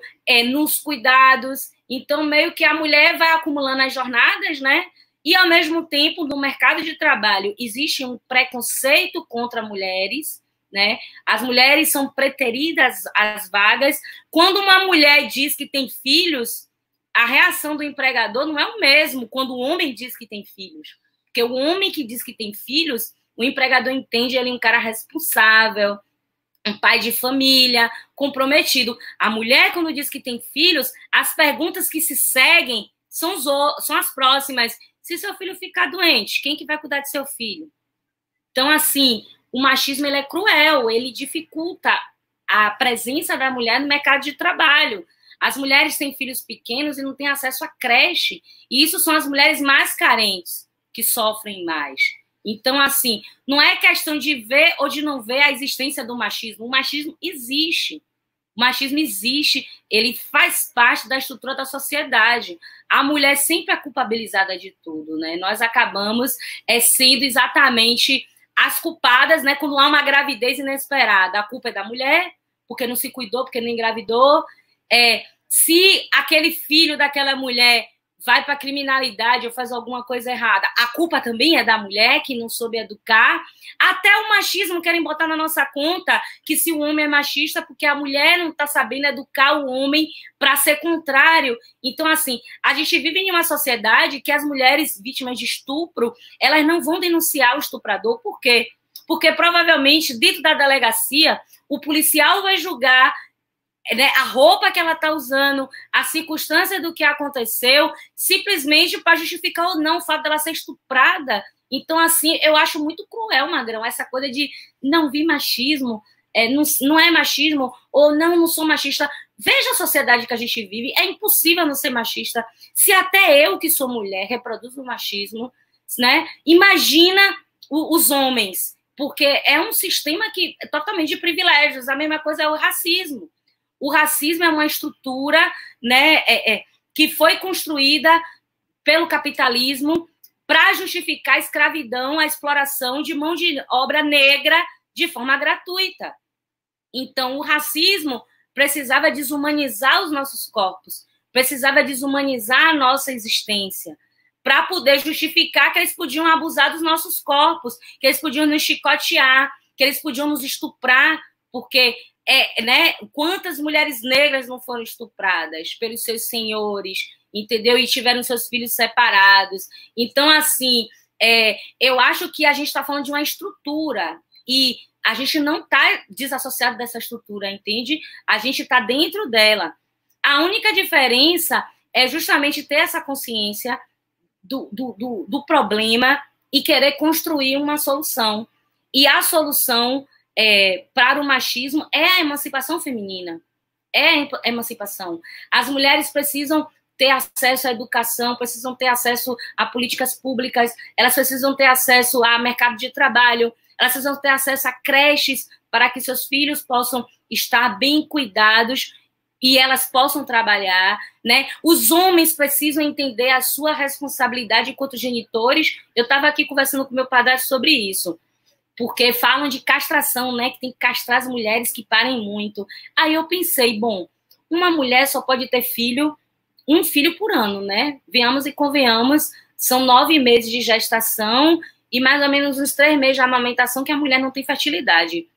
Speaker 2: nos cuidados. Então, meio que a mulher vai acumulando as jornadas, né? E, ao mesmo tempo, no mercado de trabalho, existe um preconceito contra mulheres, né? As mulheres são preteridas às vagas. Quando uma mulher diz que tem filhos, a reação do empregador não é o mesmo quando o homem diz que tem filhos. Porque o homem que diz que tem filhos, o empregador entende ele um cara responsável, um pai de família, comprometido. A mulher, quando diz que tem filhos, as perguntas que se seguem são as próximas. Se seu filho ficar doente, quem que vai cuidar de seu filho? Então, assim, o machismo ele é cruel, ele dificulta a presença da mulher no mercado de trabalho. As mulheres têm filhos pequenos e não têm acesso à creche. E isso são as mulheres mais carentes que sofrem mais. Então, assim, não é questão de ver ou de não ver a existência do machismo. O machismo existe. O machismo existe, ele faz parte da estrutura da sociedade. A mulher sempre é culpabilizada de tudo, né? Nós acabamos sendo exatamente as culpadas, né? Quando há uma gravidez inesperada, a culpa é da mulher, porque não se cuidou, porque não engravidou. Se aquele filho daquela mulher vai para a criminalidade ou faz alguma coisa errada, a culpa também é da mulher que não soube educar. Até o machismo querem botar na nossa conta que se o homem é machista porque a mulher não está sabendo educar o homem para ser contrário. Então, assim, a gente vive em uma sociedade que as mulheres vítimas de estupro, elas não vão denunciar o estuprador. Por quê? Porque provavelmente dentro da delegacia o policial vai julgar, né, a roupa que ela está usando, a circunstância do que aconteceu, simplesmente para justificar ou não o fato dela ser estuprada. Então, assim, eu acho muito cruel, Magrão, essa coisa de não vi machismo, não é machismo, ou não sou machista. Veja a sociedade que a gente vive, é impossível não ser machista. Se até eu, que sou mulher, reproduzo o machismo, né? Imagina os homens, porque é um sistema que é totalmente de privilégios. A mesma coisa é o racismo. O racismo é uma estrutura, né, que foi construída pelo capitalismo para justificar a escravidão, a exploração de mão de obra negra de forma gratuita. Então, o racismo precisava desumanizar os nossos corpos, precisava desumanizar a nossa existência, para poder justificar que eles podiam abusar dos nossos corpos, que eles podiam nos chicotear, que eles podiam nos estuprar, porque... né? Quantas mulheres negras não foram estupradas pelos seus senhores entendeu? E tiveram seus filhos separados. Então, assim, eu acho que a gente está falando de uma estrutura e a gente não está desassociado dessa estrutura, entende? A gente está dentro dela. A única diferença é justamente ter essa consciência do problema e querer construir uma solução. E a solução para o machismo é a emancipação feminina. É a emancipação. As mulheres precisam ter acesso à educação, precisam ter acesso a políticas públicas, elas precisam ter acesso a mercado de trabalho, elas precisam ter acesso a creches para que seus filhos possam estar bem cuidados e elas possam trabalhar, né? Os homens precisam entender a sua responsabilidade enquanto genitores. Eu estava aqui conversando com meu padrasto sobre isso, porque falam de castração, né? Que tem que castrar as mulheres que parem muito. Aí eu pensei, bom, uma mulher só pode ter um filho por ano, né? Venhamos e convenhamos, são 9 meses de gestação e mais ou menos uns 3 meses de amamentação que a mulher não tem fertilidade.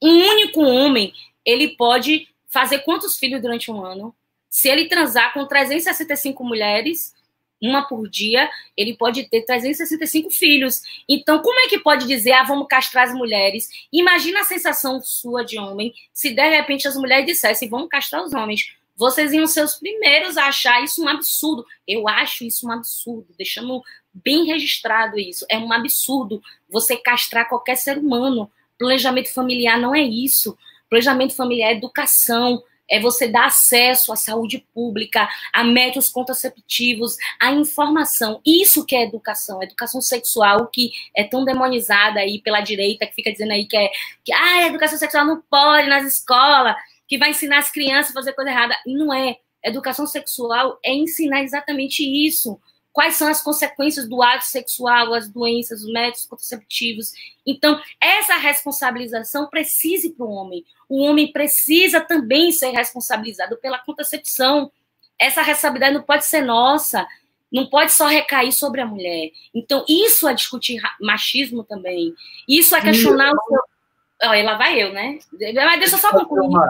Speaker 2: Um único homem, ele pode fazer quantos filhos durante um ano? Se ele transar com 365 mulheres, uma por dia, ele pode ter 365 filhos. Então, como é que pode dizer, vamos castrar as mulheres? Imagina a sensação sua de homem, se de repente as mulheres dissessem, vamos castrar os homens. Vocês iam ser os primeiros a achar isso um absurdo. Eu acho isso um absurdo, deixando bem registrado isso. É um absurdo você castrar qualquer ser humano. Planejamento familiar não é isso. Planejamento familiar é educação, é você dar acesso à saúde pública, a métodos contraceptivos, à informação. Isso que é educação sexual, que é tão demonizada aí pela direita, que fica dizendo aí que a educação sexual não pode nas escolas, que vai ensinar as crianças a fazer coisa errada. Não é. Educação sexual é ensinar exatamente isso. Quais são as consequências do ato sexual, as doenças, os métodos contraceptivos. Então, essa responsabilização precisa ir para o homem. O homem precisa também ser responsabilizado pela contracepção. Essa responsabilidade não pode ser nossa, não pode só recair sobre a mulher. Então, isso é discutir machismo também. Isso é questionar o seu... Olha, lá vai eu, né? Mas deixa eu só concluir.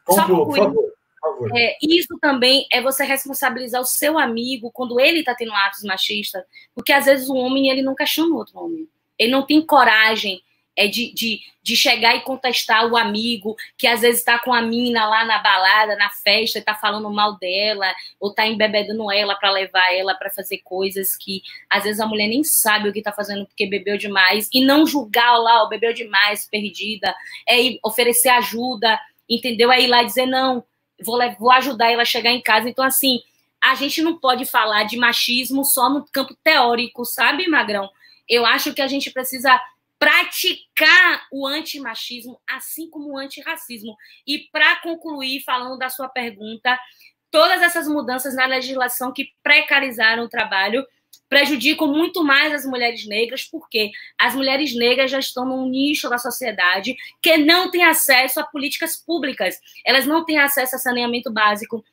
Speaker 2: Só concluir. Por favor. Isso também é você responsabilizar o seu amigo quando ele está tendo atos machistas, porque às vezes o homem ele não questiona o outro homem. Ele não tem coragem de chegar e contestar o amigo que às vezes está com a mina lá na balada, na festa, e está falando mal dela, ou está embebedando ela para levar ela para fazer coisas que às vezes a mulher nem sabe o que está fazendo porque bebeu demais, e não julgar lá, bebeu demais, perdida, oferecer ajuda, entendeu? É ir lá e dizer, não, vou ajudar ela a chegar em casa. Então, assim, a gente não pode falar de machismo só no campo teórico, sabe, Magrão? Eu acho que a gente precisa praticar o antimachismo, assim como o antirracismo. E, para concluir, falando da sua pergunta, todas essas mudanças na legislação que precarizaram o trabalho prejudicam muito mais as mulheres negras, porque as mulheres negras já estão num nicho da sociedade que não tem acesso a políticas públicas, elas não têm acesso a saneamento básico,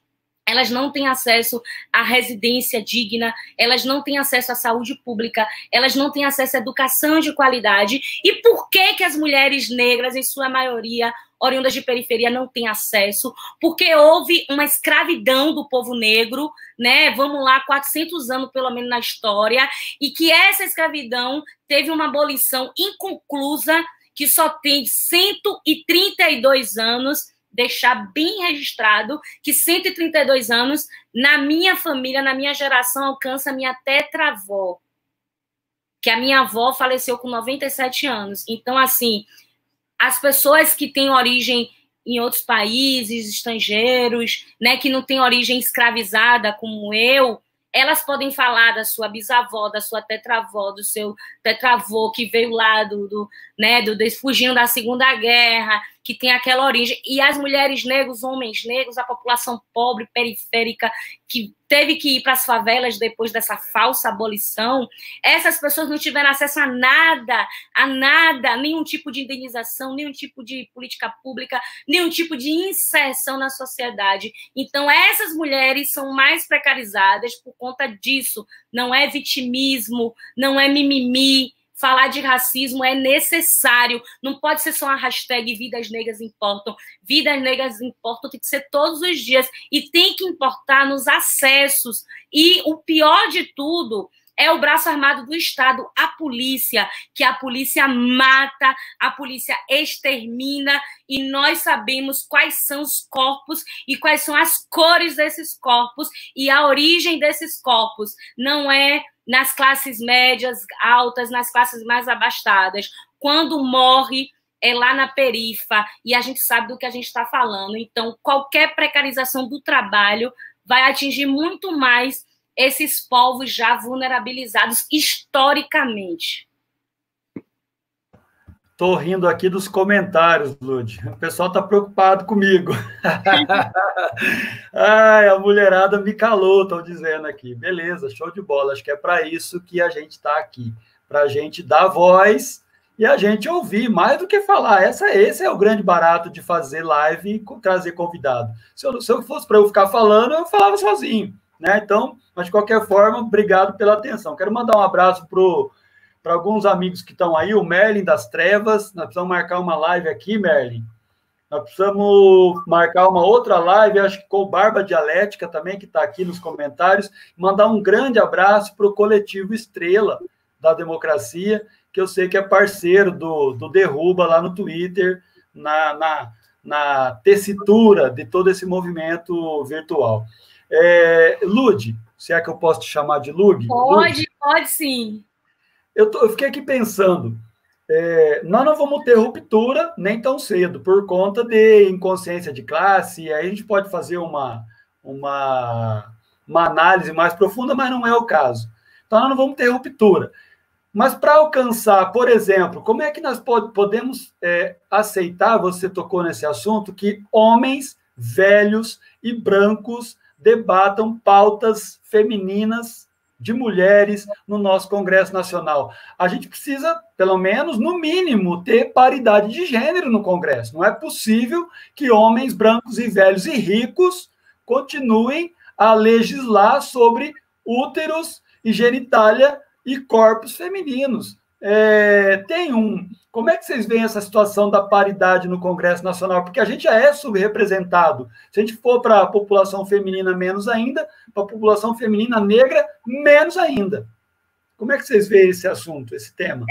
Speaker 2: elas não têm acesso à residência digna, elas não têm acesso à saúde pública, elas não têm acesso à educação de qualidade. E por que as mulheres negras, em sua maioria, oriundas de periferia, não têm acesso? Porque houve uma escravidão do povo negro, né? Vamos lá, 400 anos pelo menos na história, e que essa escravidão teve uma abolição inconclusa, que só tem 132 anos, deixar bem registrado que 132 anos, na minha família, na minha geração, alcança a minha tetravó, que a minha avó faleceu com 97 anos. Então, assim, as pessoas que têm origem em outros países, estrangeiros, né, que não têm origem escravizada como eu, elas podem falar da sua bisavó, da sua tetravó, do seu tetravô que veio lá fugindo da Segunda Guerra, que tem aquela origem. E as mulheres negras, os homens negros, a população pobre, periférica, que teve que ir para as favelas depois dessa falsa abolição, essas pessoas não tiveram acesso a nada, nenhum tipo de indenização, nenhum tipo de política pública, nenhum tipo de inserção na sociedade. Então, essas mulheres são mais precarizadas por conta disso. Não é vitimismo, não é mimimi, falar de racismo é necessário. Não pode ser só uma hashtag Vidas Negras Importam. Vidas Negras Importam tem que ser todos os dias. E tem que importar nos acessos. E o pior de tudo é o braço armado do Estado, a polícia, que a polícia mata, a polícia extermina, e nós sabemos quais são os corpos e quais são as cores desses corpos e a origem desses corpos. Não é nas classes médias, altas, nas classes mais abastadas. Quando morre, é lá na perifa, e a gente sabe do que a gente está falando. Então, qualquer precarização do trabalho vai atingir muito mais esses povos já vulnerabilizados historicamente.
Speaker 1: Estou rindo aqui dos comentários, Lud. O pessoal está preocupado comigo. Ai, a mulherada me calou, estão dizendo aqui. Beleza, show de bola. Acho que é para isso que a gente está aqui. Para a gente dar voz e a gente ouvir, mais do que falar. Esse é o grande barato de fazer live e trazer convidado. Se eu fosse para eu ficar falando, eu falava sozinho, né? Então, mas de qualquer forma, obrigado pela atenção. Quero mandar um abraço para alguns amigos que estão aí, o Merlin das Trevas. Nós precisamos marcar uma live aqui, Merlin. Nós precisamos marcar uma outra live, acho que com o Barba Dialética também, que está aqui nos comentários. Mandar um grande abraço para o coletivo Estrela da Democracia, que eu sei que é parceiro do Derruba lá no Twitter, na tessitura de todo esse movimento virtual. Lud, se é que eu posso te chamar de Lug?
Speaker 2: Pode sim.
Speaker 1: Eu fiquei aqui pensando, nós não vamos ter ruptura nem tão cedo, por conta de inconsciência de classe, e aí a gente pode fazer uma análise mais profunda, mas não é o caso. Então, nós não vamos ter ruptura. Mas para alcançar, por exemplo, como é que nós podemos aceitar, você tocou nesse assunto, que homens velhos e brancos debatam pautas femininas de mulheres no nosso Congresso Nacional? A gente precisa, pelo menos, no mínimo, ter paridade de gênero no Congresso. Não é possível que homens brancos e velhos e ricos continuem a legislar sobre úteros e genitália e corpos femininos. Como é que vocês veem essa situação da paridade no Congresso Nacional? Porque a gente já é subrepresentado. Se a gente for para a população feminina, menos ainda, para a população feminina negra, menos ainda. Como é que vocês veem esse assunto, esse tema?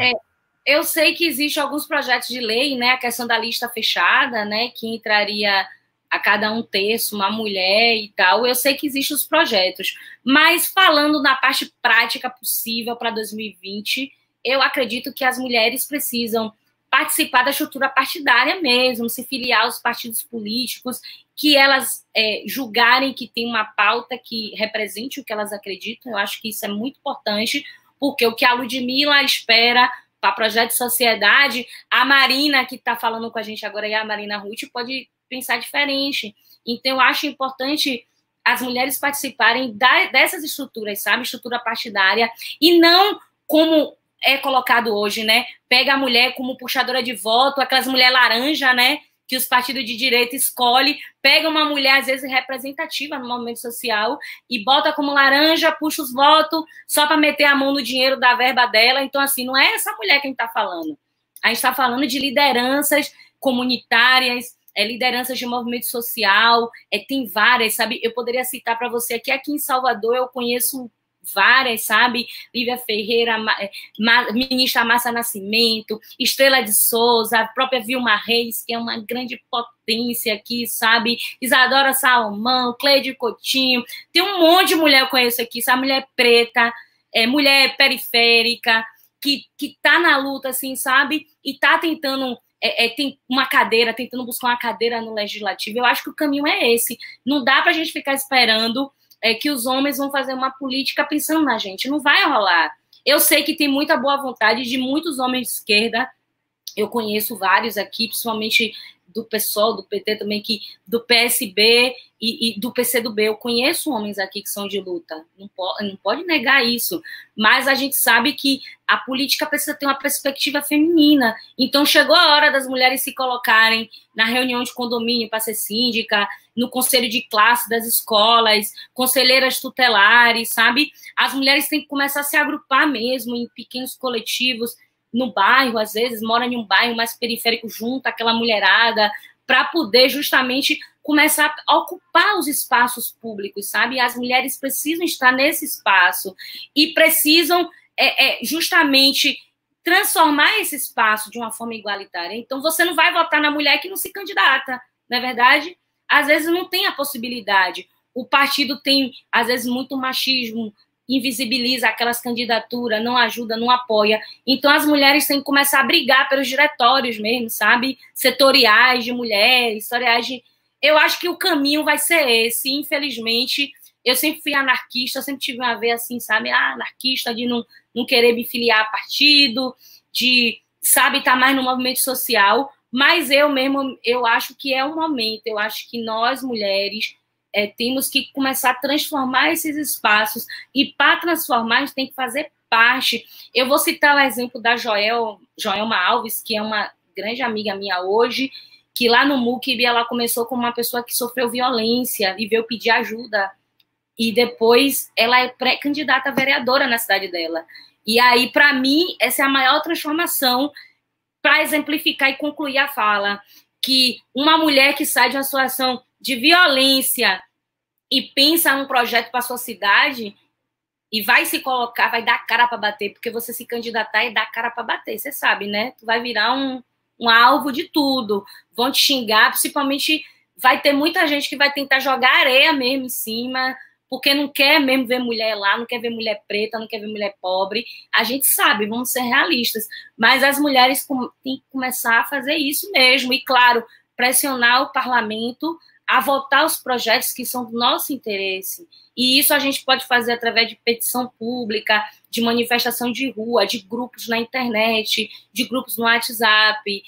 Speaker 2: Eu sei que existem alguns projetos de lei, né? A questão da lista fechada, né? Que entraria a cada um terço, uma mulher e tal. Eu sei que existem os projetos. Mas falando na parte prática possível para 2020, eu acredito que as mulheres precisam participar da estrutura partidária mesmo, se filiar aos partidos políticos, que elas julgarem que tem uma pauta que represente o que elas acreditam. Eu acho que isso é muito importante, porque o que a Ludmila espera para projeto de sociedade, a Marina, que está falando com a gente agora, e a Marina Ruth, pode pensar diferente. Então, eu acho importante as mulheres participarem dessas estruturas, sabe? Estrutura partidária, e não como é colocado hoje, né? Pega a mulher como puxadora de voto, aquelas mulheres laranja, né? Que os partidos de direita escolhem, pega uma mulher, às vezes, representativa no movimento social e bota como laranja, puxa os votos só para meter a mão no dinheiro da verba dela. Então, assim, não é essa mulher que a gente está falando. A gente está falando de lideranças comunitárias, lideranças de movimento social, tem várias, sabe? Eu poderia citar para você aqui em Salvador, eu conheço várias, sabe? Lívia Ferreira, ministra Márcia Nascimento, Estrela de Souza, a própria Vilma Reis, que é uma grande potência aqui, sabe? Isadora Salomão, Cleide Coutinho, tem um monte de mulher que eu conheço aqui, sabe? Mulher preta, mulher periférica, que tá na luta, assim, sabe? E tá tentando... tem uma cadeira, tentando buscar uma cadeira no Legislativo. Eu acho que o caminho é esse. Não dá pra gente ficar esperando que os homens vão fazer uma política pensando na gente. Não vai rolar. Eu sei que tem muita boa vontade de muitos homens de esquerda. Eu conheço vários aqui, principalmente do PSOL, do PT também, do PSB e do PCdoB. Eu conheço homens aqui que são de luta. Não pode negar isso. Mas a gente sabe que a política precisa ter uma perspectiva feminina. Então, chegou a hora das mulheres se colocarem na reunião de condomínio para ser síndica, no conselho de classe das escolas, conselheiras tutelares, sabe? As mulheres têm que começar a se agrupar mesmo em pequenos coletivos. no bairro, às vezes, mora em um bairro mais periférico, junto àquela mulherada, para poder justamente começar a ocupar os espaços públicos, sabe? E as mulheres precisam estar nesse espaço e precisam justamente transformar esse espaço de uma forma igualitária. Então, você não vai votar na mulher que não se candidata, não é verdade? Às vezes não tem a possibilidade. O partido tem, às vezes, muito machismo, invisibiliza aquelas candidaturas, não ajuda, não apoia. Então, as mulheres têm que começar a brigar pelos diretórios mesmo, sabe? Setoriais de mulheres, setoriais de... Eu acho que o caminho vai ser esse. Infelizmente, eu sempre fui anarquista, sempre tive uma veia assim, sabe? Anarquista de não querer me filiar a partido, de, sabe, estar mais no movimento social. Mas eu acho que é um momento, eu acho que nós, mulheres, temos que começar a transformar esses espaços, e para transformar a gente tem que fazer parte. Eu vou citar o exemplo da Joelma Alves, que é uma grande amiga minha hoje, que lá no MUCB ela começou como uma pessoa que sofreu violência e veio pedir ajuda, e depois ela é pré-candidata a vereadora na cidade dela. E aí, para mim, essa é a maior transformação, para exemplificar e concluir a fala, que uma mulher que sai de uma situação de violência e pensa num projeto para a sua cidade e vai se colocar, vai dar cara para bater, porque você se candidatar e dar cara para bater, você sabe, né? Tu vai virar um alvo de tudo, vão te xingar, principalmente vai ter muita gente que vai tentar jogar areia mesmo em cima, porque não quer mesmo ver mulher lá, não quer ver mulher preta, não quer ver mulher pobre. A gente sabe, vamos ser realistas, mas as mulheres têm que começar a fazer isso mesmo, e claro, pressionar o parlamento a votar os projetos que são do nosso interesse. E isso a gente pode fazer através de petição pública, de manifestação de rua, de grupos na internet, de grupos no WhatsApp,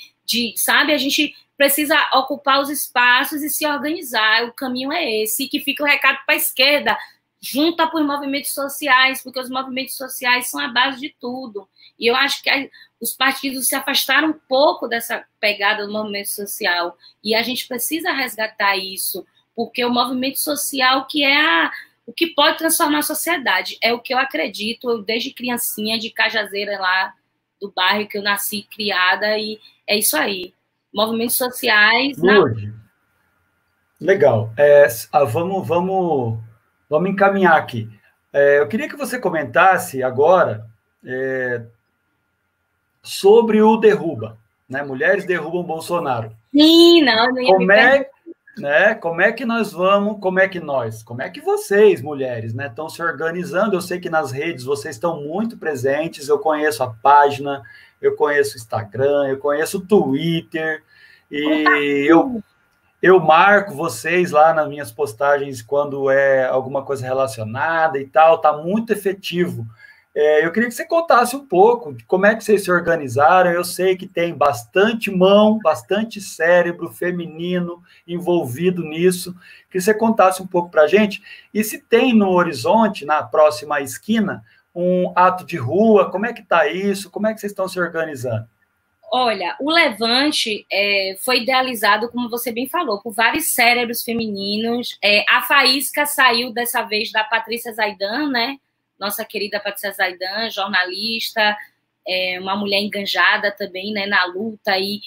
Speaker 2: sabe? A gente precisa ocupar os espaços e se organizar. O caminho é esse. E que fica o recado para a esquerda, junta por movimentos sociais, porque os movimentos sociais são a base de tudo. E eu acho que os partidos se afastaram um pouco dessa pegada do movimento social. E a gente precisa resgatar isso, porque o movimento social que é o que pode transformar a sociedade. É o que eu acredito, eu, desde criancinha, de Cajazeira, lá do bairro que eu nasci, criada, e é isso aí. Movimentos sociais...
Speaker 1: Legal. Vamos encaminhar aqui. Eu queria que você comentasse agora sobre o Derruba, né? Mulheres derrubam Bolsonaro.
Speaker 2: Sim, não ia
Speaker 1: Como é que vocês, mulheres, né, estão se organizando? Eu sei que nas redes vocês estão muito presentes, eu conheço a página, eu conheço o Instagram, eu conheço o Twitter, e eu marco vocês lá nas minhas postagens quando é alguma coisa relacionada e tal, tá muito efetivo. Eu queria que você contasse um pouco de como é que vocês se organizaram. Eu sei que tem bastante mão, bastante cérebro feminino envolvido nisso. Que você contasse um pouco para a gente. E se tem no horizonte, na próxima esquina, um ato de rua, como é que está isso? Como é que vocês estão se organizando?
Speaker 2: Olha, o Levante foi idealizado, como você bem falou, por vários cérebros femininos. A faísca saiu dessa vez da Patrícia Zaidan, né? Nossa querida Patrícia Zaidan, jornalista, uma mulher enganjada também, né, na luta aí,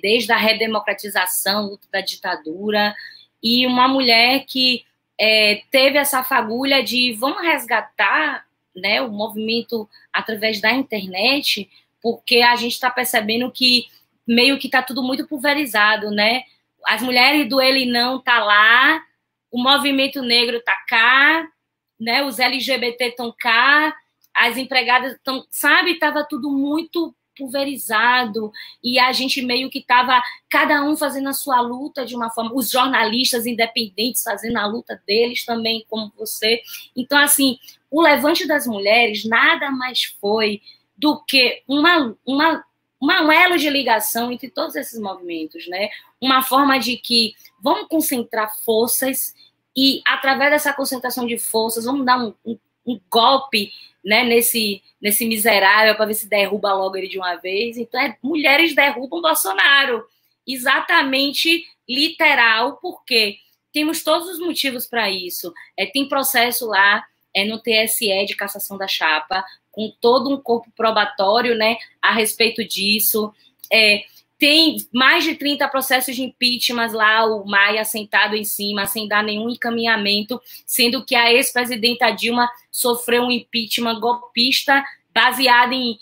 Speaker 2: desde a redemocratização, luta da ditadura, e uma mulher que teve essa fagulha de vamos resgatar, né, o movimento através da internet, porque a gente está percebendo que meio que está tudo muito pulverizado, né? As mulheres do Ele Não tá lá, o movimento negro tá cá, né? Os LGBT estão cá, as empregadas estão, sabe? Estava tudo muito pulverizado, e a gente meio que estava, cada um fazendo a sua luta de uma forma, os jornalistas independentes fazendo a luta deles também, como você. Então, assim, o Levante das Mulheres nada mais foi do que um elo de ligação entre todos esses movimentos, né? Uma forma de que vamos concentrar forças e, através dessa concentração de forças, vamos dar um golpe, né, nesse miserável para ver se derruba logo ele de uma vez. Então, mulheres derrubam Bolsonaro. Exatamente literal, porque temos todos os motivos para isso. Tem processo lá no TSE de cassação da chapa, com todo um corpo probatório, né, a respeito disso. Tem mais de 30 processos de impeachment lá, o Maia sentado em cima, sem dar nenhum encaminhamento, sendo que a ex-presidenta Dilma sofreu um impeachment golpista baseado em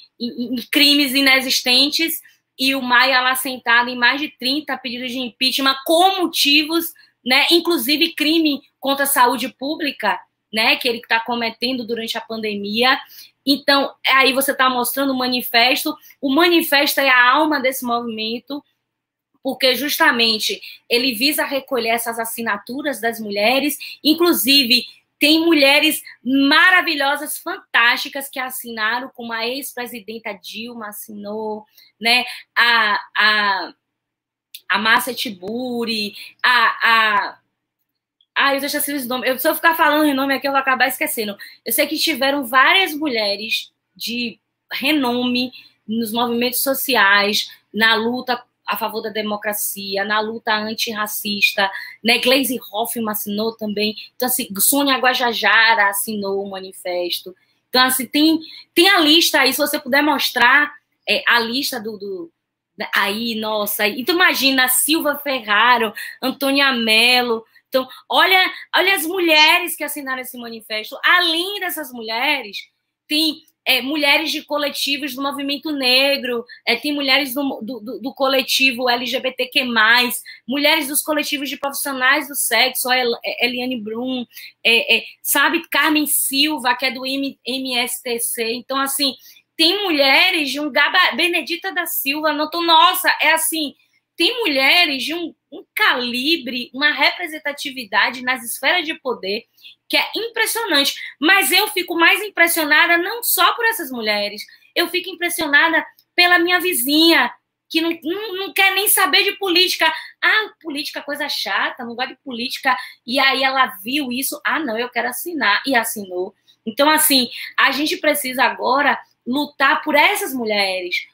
Speaker 2: crimes inexistentes, e o Maia lá sentado em mais de 30 pedidos de impeachment com motivos, né, inclusive crime contra a saúde pública, né, que ele está cometendo durante a pandemia. Então, aí você está mostrando o manifesto é a alma desse movimento, porque justamente ele visa recolher essas assinaturas das mulheres, inclusive tem mulheres maravilhosas, fantásticas, que assinaram, como a ex-presidenta Dilma assinou, né? A Márcia Tiburi, eu deixo assim os nomes. Se eu ficar falando o nome aqui, eu vou acabar esquecendo. Eu sei que tiveram várias mulheres de renome nos movimentos sociais, na luta a favor da democracia, na luta antirracista, né? Gleisi Hoffmann assinou também. Então, assim, Sônia Guajajara assinou o manifesto. Então, assim, tem a lista aí, se você puder mostrar a lista aí, nossa. Então, imagina, Silva Ferraro, Antônia Mello. Então, olha as mulheres que assinaram esse manifesto. Além dessas mulheres, tem mulheres de coletivos do movimento negro, tem mulheres do coletivo LGBTQ+, mulheres dos coletivos de profissionais do sexo, Eliane Brum, sabe, Carmen Silva, que é do MSTC. Então, assim, tem mulheres de Benedita da Silva, nossa, assim, tem mulheres de um calibre, uma representatividade nas esferas de poder que é impressionante. Mas eu fico mais impressionada não só por essas mulheres, eu fico impressionada pela minha vizinha, que não quer nem saber de política. Política, coisa chata, não gosta de política. E aí ela viu isso, não, eu quero assinar, e assinou. Então, assim, a gente precisa agora lutar por essas mulheres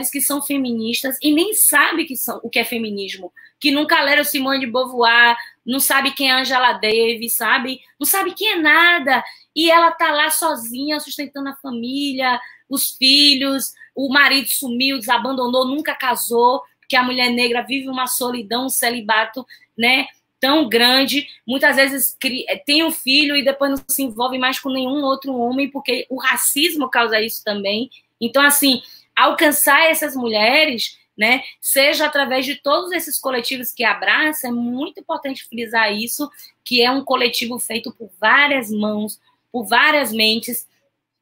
Speaker 2: que são feministas e nem sabem o que é feminismo, que nunca leram Simone de Beauvoir, não sabe quem é Angela Davis, sabe? Não sabe quem é nada. E ela tá lá sozinha, sustentando a família, os filhos, o marido sumiu, desabandonou, nunca casou, porque a mulher negra vive uma solidão, um celibato, né, tão grande. Muitas vezes tem um filho e depois não se envolve mais com nenhum outro homem, porque o racismo causa isso também. Então, assim, alcançar essas mulheres, né, seja através de todos esses coletivos que abraçam, é muito importante frisar isso, que é um coletivo feito por várias mãos, por várias mentes.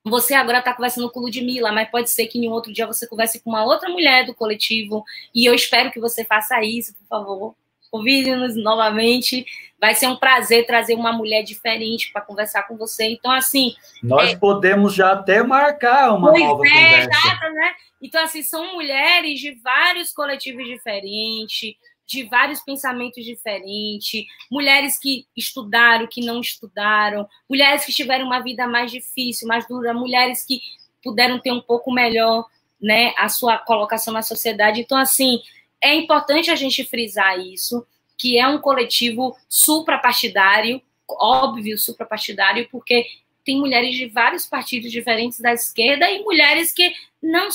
Speaker 2: Você agora está conversando com Ludmilla, mas pode ser que em um outro dia você converse com uma outra mulher do coletivo, e eu espero que você faça isso, por favor. Convide-nos novamente. Vai ser um prazer trazer uma mulher diferente para conversar com você. Então, assim...
Speaker 1: Nós podemos já até marcar uma nova conversa.
Speaker 2: Exato, né? Então, assim, são mulheres de vários coletivos diferentes, de vários pensamentos diferentes, mulheres que estudaram, que não estudaram, mulheres que tiveram uma vida mais difícil, mais dura, mulheres que puderam ter um pouco melhor, né, a sua colocação na sociedade. Então, assim, é importante a gente frisar isso, que é um coletivo suprapartidário, óbvio suprapartidário, porque tem mulheres de vários partidos diferentes da esquerda e mulheres que não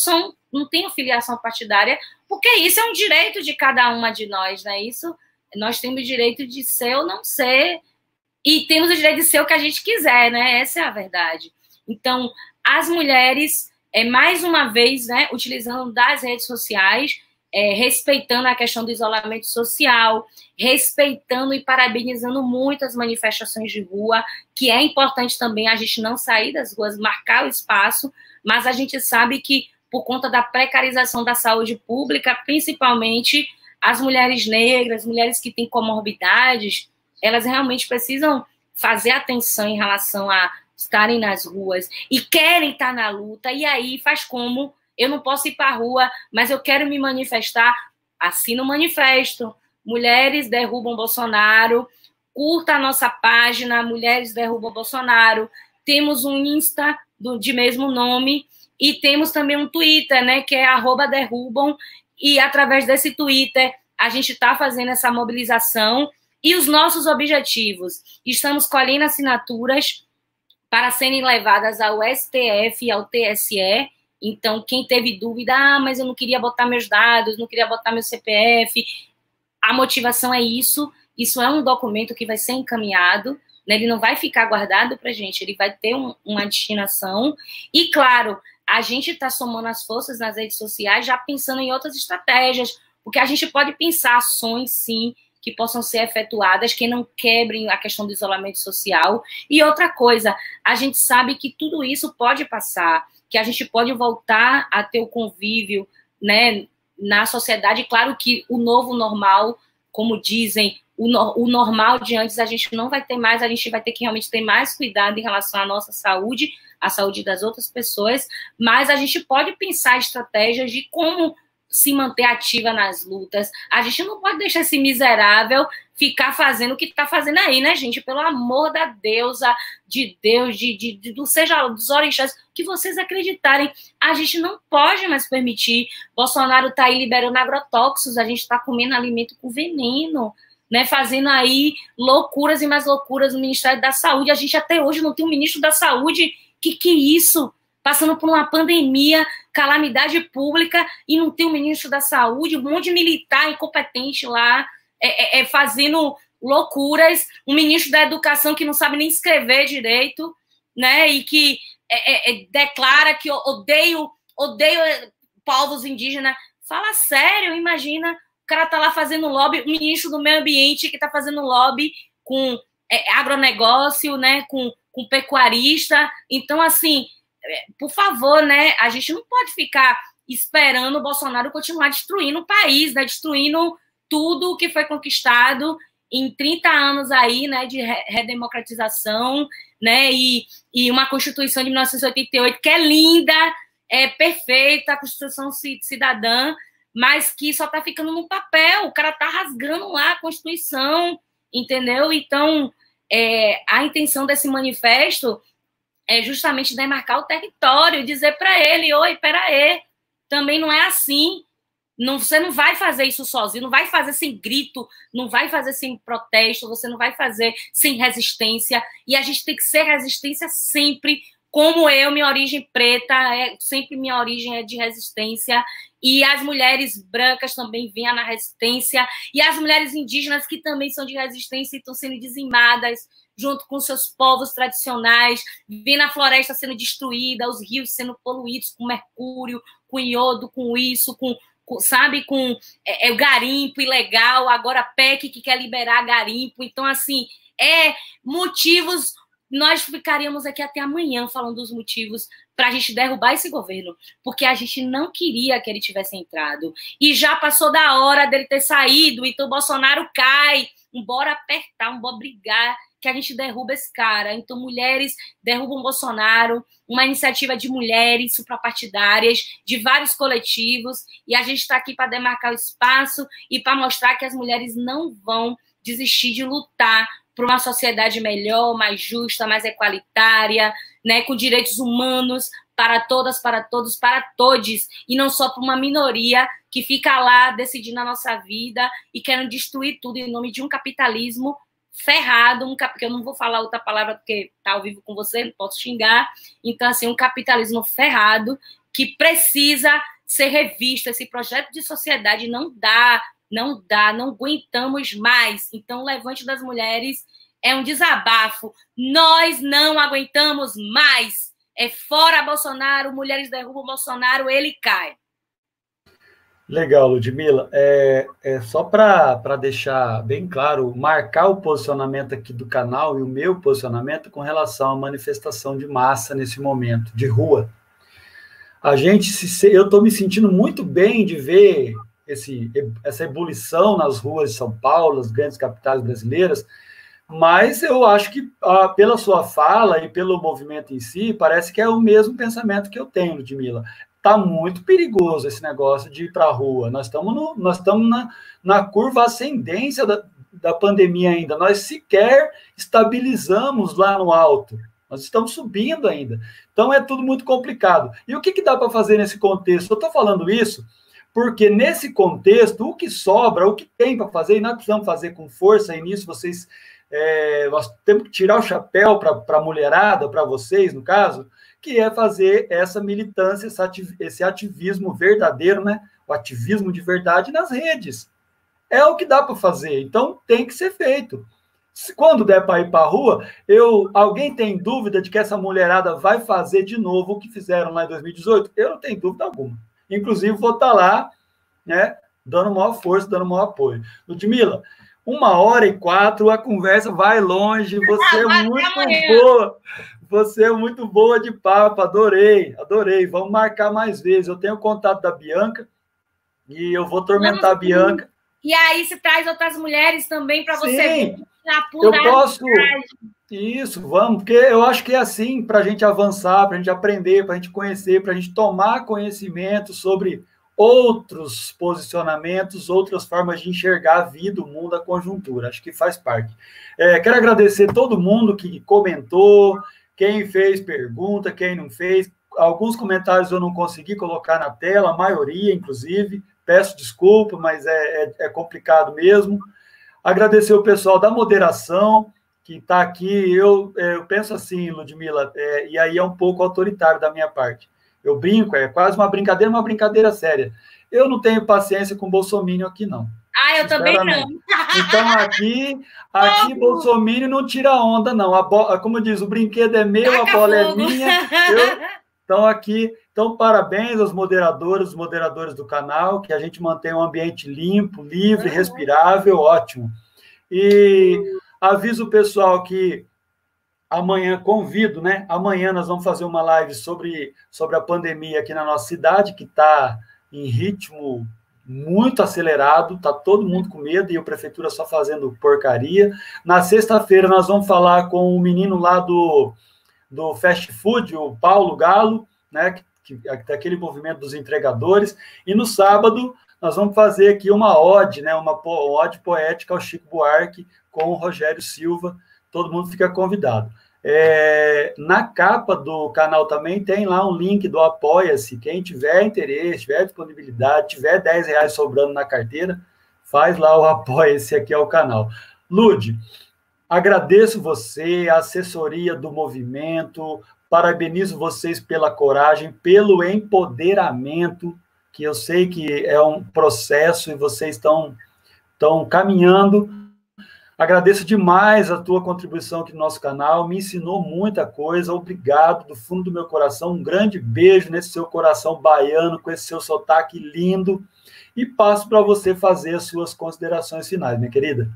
Speaker 2: têm filiação partidária, porque isso é um direito de cada uma de nós, né? Isso, nós temos o direito de ser ou não ser, e temos o direito de ser o que a gente quiser, né? Essa é a verdade. Então, as mulheres, mais uma vez, né, utilizando das redes sociais, respeitando a questão do isolamento social, respeitando e parabenizando muito as manifestações de rua, que é importante também a gente não sair das ruas, marcar o espaço, mas a gente sabe que, por conta da precarização da saúde pública, principalmente as mulheres negras, mulheres que têm comorbidades, elas realmente precisam fazer atenção em relação a estarem nas ruas e querem estar na luta, e aí faz como... Eu não posso ir para a rua, mas eu quero me manifestar. Assina o manifesto. Mulheres Derrubam Bolsonaro. Curta a nossa página, Mulheres Derrubam Bolsonaro. Temos um Insta de mesmo nome e temos também um Twitter, né, que é @derrubam. E através desse Twitter a gente está fazendo essa mobilização. E os nossos objetivos? Estamos colhendo assinaturas para serem levadas ao STF e ao TSE. Então, quem teve dúvida, mas eu não queria botar meus dados, não queria botar meu CPF, a motivação é isso é um documento que vai ser encaminhado, né? Ele não vai ficar guardado para a gente, ele vai ter uma destinação, e claro, a gente está somando as forças nas redes sociais, já pensando em outras estratégias, porque a gente pode pensar ações, sim, que possam ser efetuadas, que não quebrem a questão do isolamento social. E outra coisa, a gente sabe que tudo isso pode passar, que a gente pode voltar a ter o convívio, né, na sociedade. Claro que o novo normal, como dizem, o normal de antes a gente não vai ter mais, a gente vai ter que realmente ter mais cuidado em relação à nossa saúde, à saúde das outras pessoas, mas a gente pode pensar estratégias de como se manter ativa nas lutas. A gente não pode deixar esse miserável ficar fazendo o que está fazendo aí, né, gente? Pelo amor da deusa, de Deus, seja dos orixás, que vocês acreditarem. A gente não pode mais permitir. Bolsonaro está aí liberando agrotóxicos, a gente está comendo alimento com veneno, né, fazendo aí loucuras e mais loucuras no Ministério da Saúde. A gente até hoje não tem um ministro da Saúde. Que é isso? Passando por uma pandemia, calamidade pública, e não tem um ministro da Saúde, um monte de militar incompetente lá, fazendo loucuras, um ministro da Educação que não sabe nem escrever direito, né, e que declara que odeio povos indígenas. Fala sério, imagina, o cara tá lá fazendo lobby, o ministro do Meio Ambiente que tá fazendo lobby com agronegócio, né, com pecuarista. Então, assim, por favor, né, a gente não pode ficar esperando o Bolsonaro continuar destruindo o país, né, destruindo tudo que foi conquistado em 30 anos aí, né, de redemocratização, né, e uma Constituição de 1988 que é linda, é perfeita, a Constituição cidadã, mas que só tá ficando no papel, o cara tá rasgando lá a Constituição, entendeu? Então, a intenção desse manifesto é justamente demarcar o território, dizer para ele, oi, peraí, também não é assim, você não vai fazer isso sozinho, não vai fazer sem grito, não vai fazer sem protesto, você não vai fazer sem resistência, e a gente tem que ser resistência sempre, como eu, minha origem preta, sempre minha origem é de resistência, e as mulheres brancas também vêm na resistência, e as mulheres indígenas que também são de resistência e estão sendo dizimadas, junto com seus povos tradicionais, vendo a floresta sendo destruída, os rios sendo poluídos com mercúrio, com iodo, com isso, com o garimpo ilegal, agora a PEC que quer liberar garimpo. Então, assim, motivos, nós ficaríamos aqui até amanhã falando dos motivos para a gente derrubar esse governo, porque a gente não queria que ele tivesse entrado, e já passou da hora dele ter saído, então o Bolsonaro cai, bora apertar, bora brigar, que a gente derruba esse cara. Então, mulheres derrubam Bolsonaro, uma iniciativa de mulheres suprapartidárias, de vários coletivos, e a gente está aqui para demarcar o espaço e para mostrar que as mulheres não vão desistir de lutar por uma sociedade melhor, mais justa, mais equalitária, né, com direitos humanos para todas, para todos, para todes, e não só para uma minoria que fica lá decidindo a nossa vida e querendo destruir tudo em nome de um capitalismo ferrado, porque eu não vou falar outra palavra porque tá ao vivo com você, não posso xingar. Então, assim, um capitalismo ferrado que precisa ser revisto. Esse projeto de sociedade não aguentamos mais. Então, o Levante das Mulheres é um desabafo. Nós não aguentamos mais. Fora Bolsonaro, mulheres derrubam Bolsonaro, ele cai.
Speaker 1: Legal, Ludmila. Só para deixar bem claro, marcar o posicionamento aqui do canal e o meu posicionamento com relação à manifestação de massa nesse momento, de rua. Eu estou me sentindo muito bem de ver essa ebulição nas ruas de São Paulo, as grandes capitais brasileiras, mas eu acho que, pela sua fala e pelo movimento em si, parece que é o mesmo pensamento que eu tenho, Ludmila. Está muito perigoso esse negócio de ir para a rua. Nós estamos na curva ascendência da pandemia ainda. Nós sequer estabilizamos lá no alto. Nós estamos subindo ainda. Então, é tudo muito complicado. E o que dá para fazer nesse contexto? Eu estou falando isso porque, nesse contexto, o que sobra, o que tem para fazer, e nós precisamos fazer com força, e nisso vocês nós temos que tirar o chapéu para a mulherada, para vocês, no caso, que é fazer essa militância, esse ativismo verdadeiro, né? O ativismo de verdade nas redes. É o que dá para fazer, então tem que ser feito. Quando der para ir para a rua, alguém tem dúvida de que essa mulherada vai fazer de novo o que fizeram lá em 2018? Eu não tenho dúvida alguma. Inclusive, vou estar lá, né, dando maior força, dando maior apoio. Ludmila, 1h04, a conversa vai longe, você é muito boa. Você é muito boa de papo, adorei. Vamos marcar mais vezes. Eu tenho o contato da Bianca e eu vou tormentar a Bianca.
Speaker 2: E aí você traz outras mulheres também para você ver
Speaker 1: eu posso. Isso, vamos, porque eu acho que é assim para a gente avançar, para a gente aprender, para a gente conhecer, para a gente tomar conhecimento sobre outros posicionamentos, outras formas de enxergar a vida, o mundo, a conjuntura. Acho que faz parte. Quero agradecer todo mundo que comentou, quem fez pergunta, quem não fez. Alguns comentários eu não consegui colocar na tela, a maioria, inclusive. Peço desculpa, mas é complicado mesmo. Agradecer o pessoal da moderação, que está aqui. Eu penso assim, Ludmila, e aí é um pouco autoritário da minha parte. Eu brinco, é quase uma brincadeira séria. Eu não tenho paciência com bolsominion aqui, não.
Speaker 2: Eu também não.
Speaker 1: Então, aqui bolsominion não tira onda, não. Como diz, o brinquedo é meu, a bola é minha. Então, parabéns aos moderadores, os moderadores do canal, que a gente mantém um ambiente limpo, livre, respirável, ótimo. E aviso o pessoal que amanhã, convido, né? Amanhã nós vamos fazer uma live sobre a pandemia aqui na nossa cidade, que está em ritmo muito acelerado, está todo mundo com medo e a prefeitura só fazendo porcaria. Na sexta-feira nós vamos falar com o menino lá do fast food, o Paulo Galo, né? Daquele movimento dos entregadores. E no sábado nós vamos fazer aqui uma ode, né? Uma ode poética ao Chico Buarque com o Rogério Silva. Todo mundo fica convidado. Na capa do canal também tem lá um link do Apoia-se. Quem tiver interesse, tiver disponibilidade, tiver R$10 sobrando na carteira, faz lá o Apoia-se aqui ao canal. Lud, agradeço você, a assessoria do movimento, parabenizo vocês pela coragem, pelo empoderamento, que eu sei que é um processo e vocês estão caminhando. Agradeço demais a tua contribuição aqui no nosso canal, me ensinou muita coisa, obrigado do fundo do meu coração, um grande beijo nesse seu coração baiano, com esse seu sotaque lindo, e passo para você fazer as suas considerações finais, minha querida.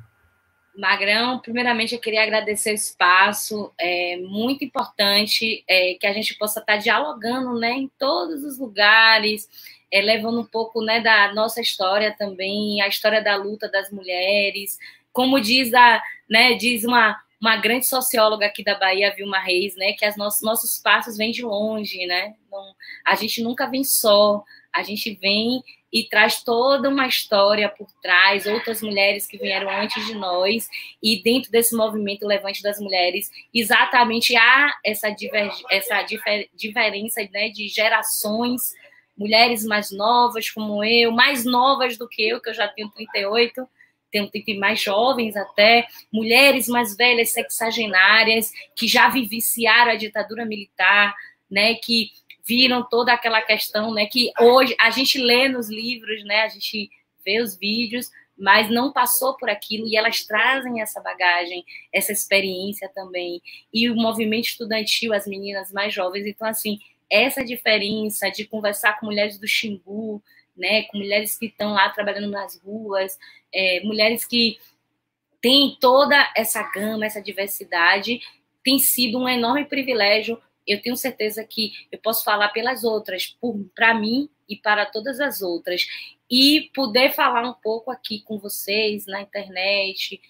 Speaker 2: Magrão, primeiramente eu queria agradecer o espaço, é muito importante que a gente possa estar dialogando, né, em todos os lugares, levando um pouco, né, da nossa história também, a história da luta das mulheres. Como diz uma grande socióloga aqui da Bahia, Vilma Reis, né, que nossos passos vêm de longe, né? Então, a gente nunca vem só, a gente vem e traz toda uma história por trás, outras mulheres que vieram antes de nós, e dentro desse movimento Levante das Mulheres, exatamente há essa diferença, né, de gerações, mulheres mais novas como eu, mais novas do que eu já tenho 38, tem mais jovens até, mulheres mais velhas, sexagenárias, que já vivenciaram a ditadura militar, né, que viram toda aquela questão, né, que hoje a gente lê nos livros, né, a gente vê os vídeos, mas não passou por aquilo, e elas trazem essa bagagem, essa experiência também. E o movimento estudantil, as meninas mais jovens, então, assim, essa diferença de conversar com mulheres do Xingu, né, com mulheres que estão lá trabalhando nas ruas, mulheres que têm toda essa gama, essa diversidade, tem sido um enorme privilégio. Eu tenho certeza que eu posso falar pelas outras, para mim e para todas as outras, e poder falar um pouco aqui com vocês na internet,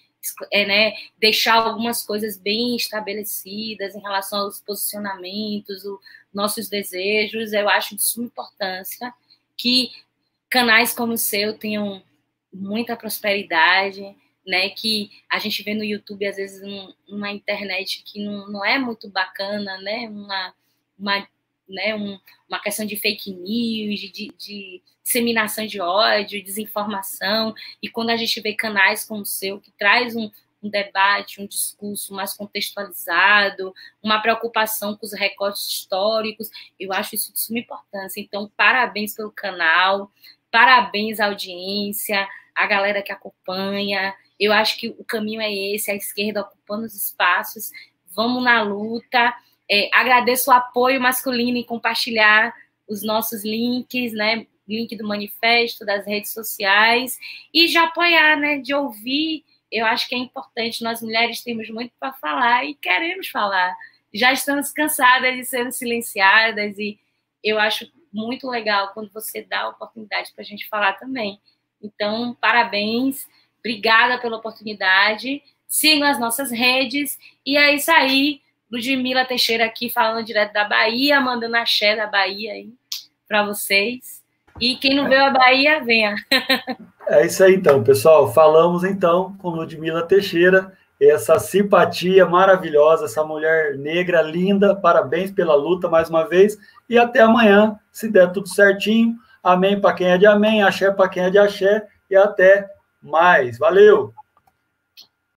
Speaker 2: né, deixar algumas coisas bem estabelecidas em relação aos posicionamentos, os nossos desejos. Eu acho de suma importância que canais como o seu tenham muita prosperidade, né, que a gente vê no YouTube, às vezes, uma internet que não é muito bacana, né, uma questão de fake news, de disseminação de ódio, desinformação, e quando a gente vê canais como o seu, que traz um debate, um discurso mais contextualizado, uma preocupação com os recortes históricos. Eu acho isso de suma importância. Então, parabéns pelo canal, parabéns à audiência, à galera que acompanha. Eu acho que o caminho é esse, a esquerda ocupando os espaços. Vamos na luta. Agradeço o apoio masculino em compartilhar os nossos links, né? Link do manifesto, das redes sociais, e de apoiar, né? De ouvir. Eu acho que é importante. Nós mulheres temos muito para falar e queremos falar. Já estamos cansadas de sermos silenciadas, e eu acho muito legal quando você dá a oportunidade para a gente falar também. Então, parabéns, obrigada pela oportunidade. Sigam as nossas redes, e é isso aí. Ludmila Teixeira aqui, falando direto da Bahia, mandando axé da Bahia aí para vocês. E quem não veio a Bahia, venha.
Speaker 1: É isso aí, então, pessoal. Falamos, então, com Ludmila Teixeira, essa simpatia maravilhosa, essa mulher negra linda. Parabéns pela luta, mais uma vez. E até amanhã, se der tudo certinho. Amém para quem é de amém, axé para quem é de axé. E até mais. Valeu!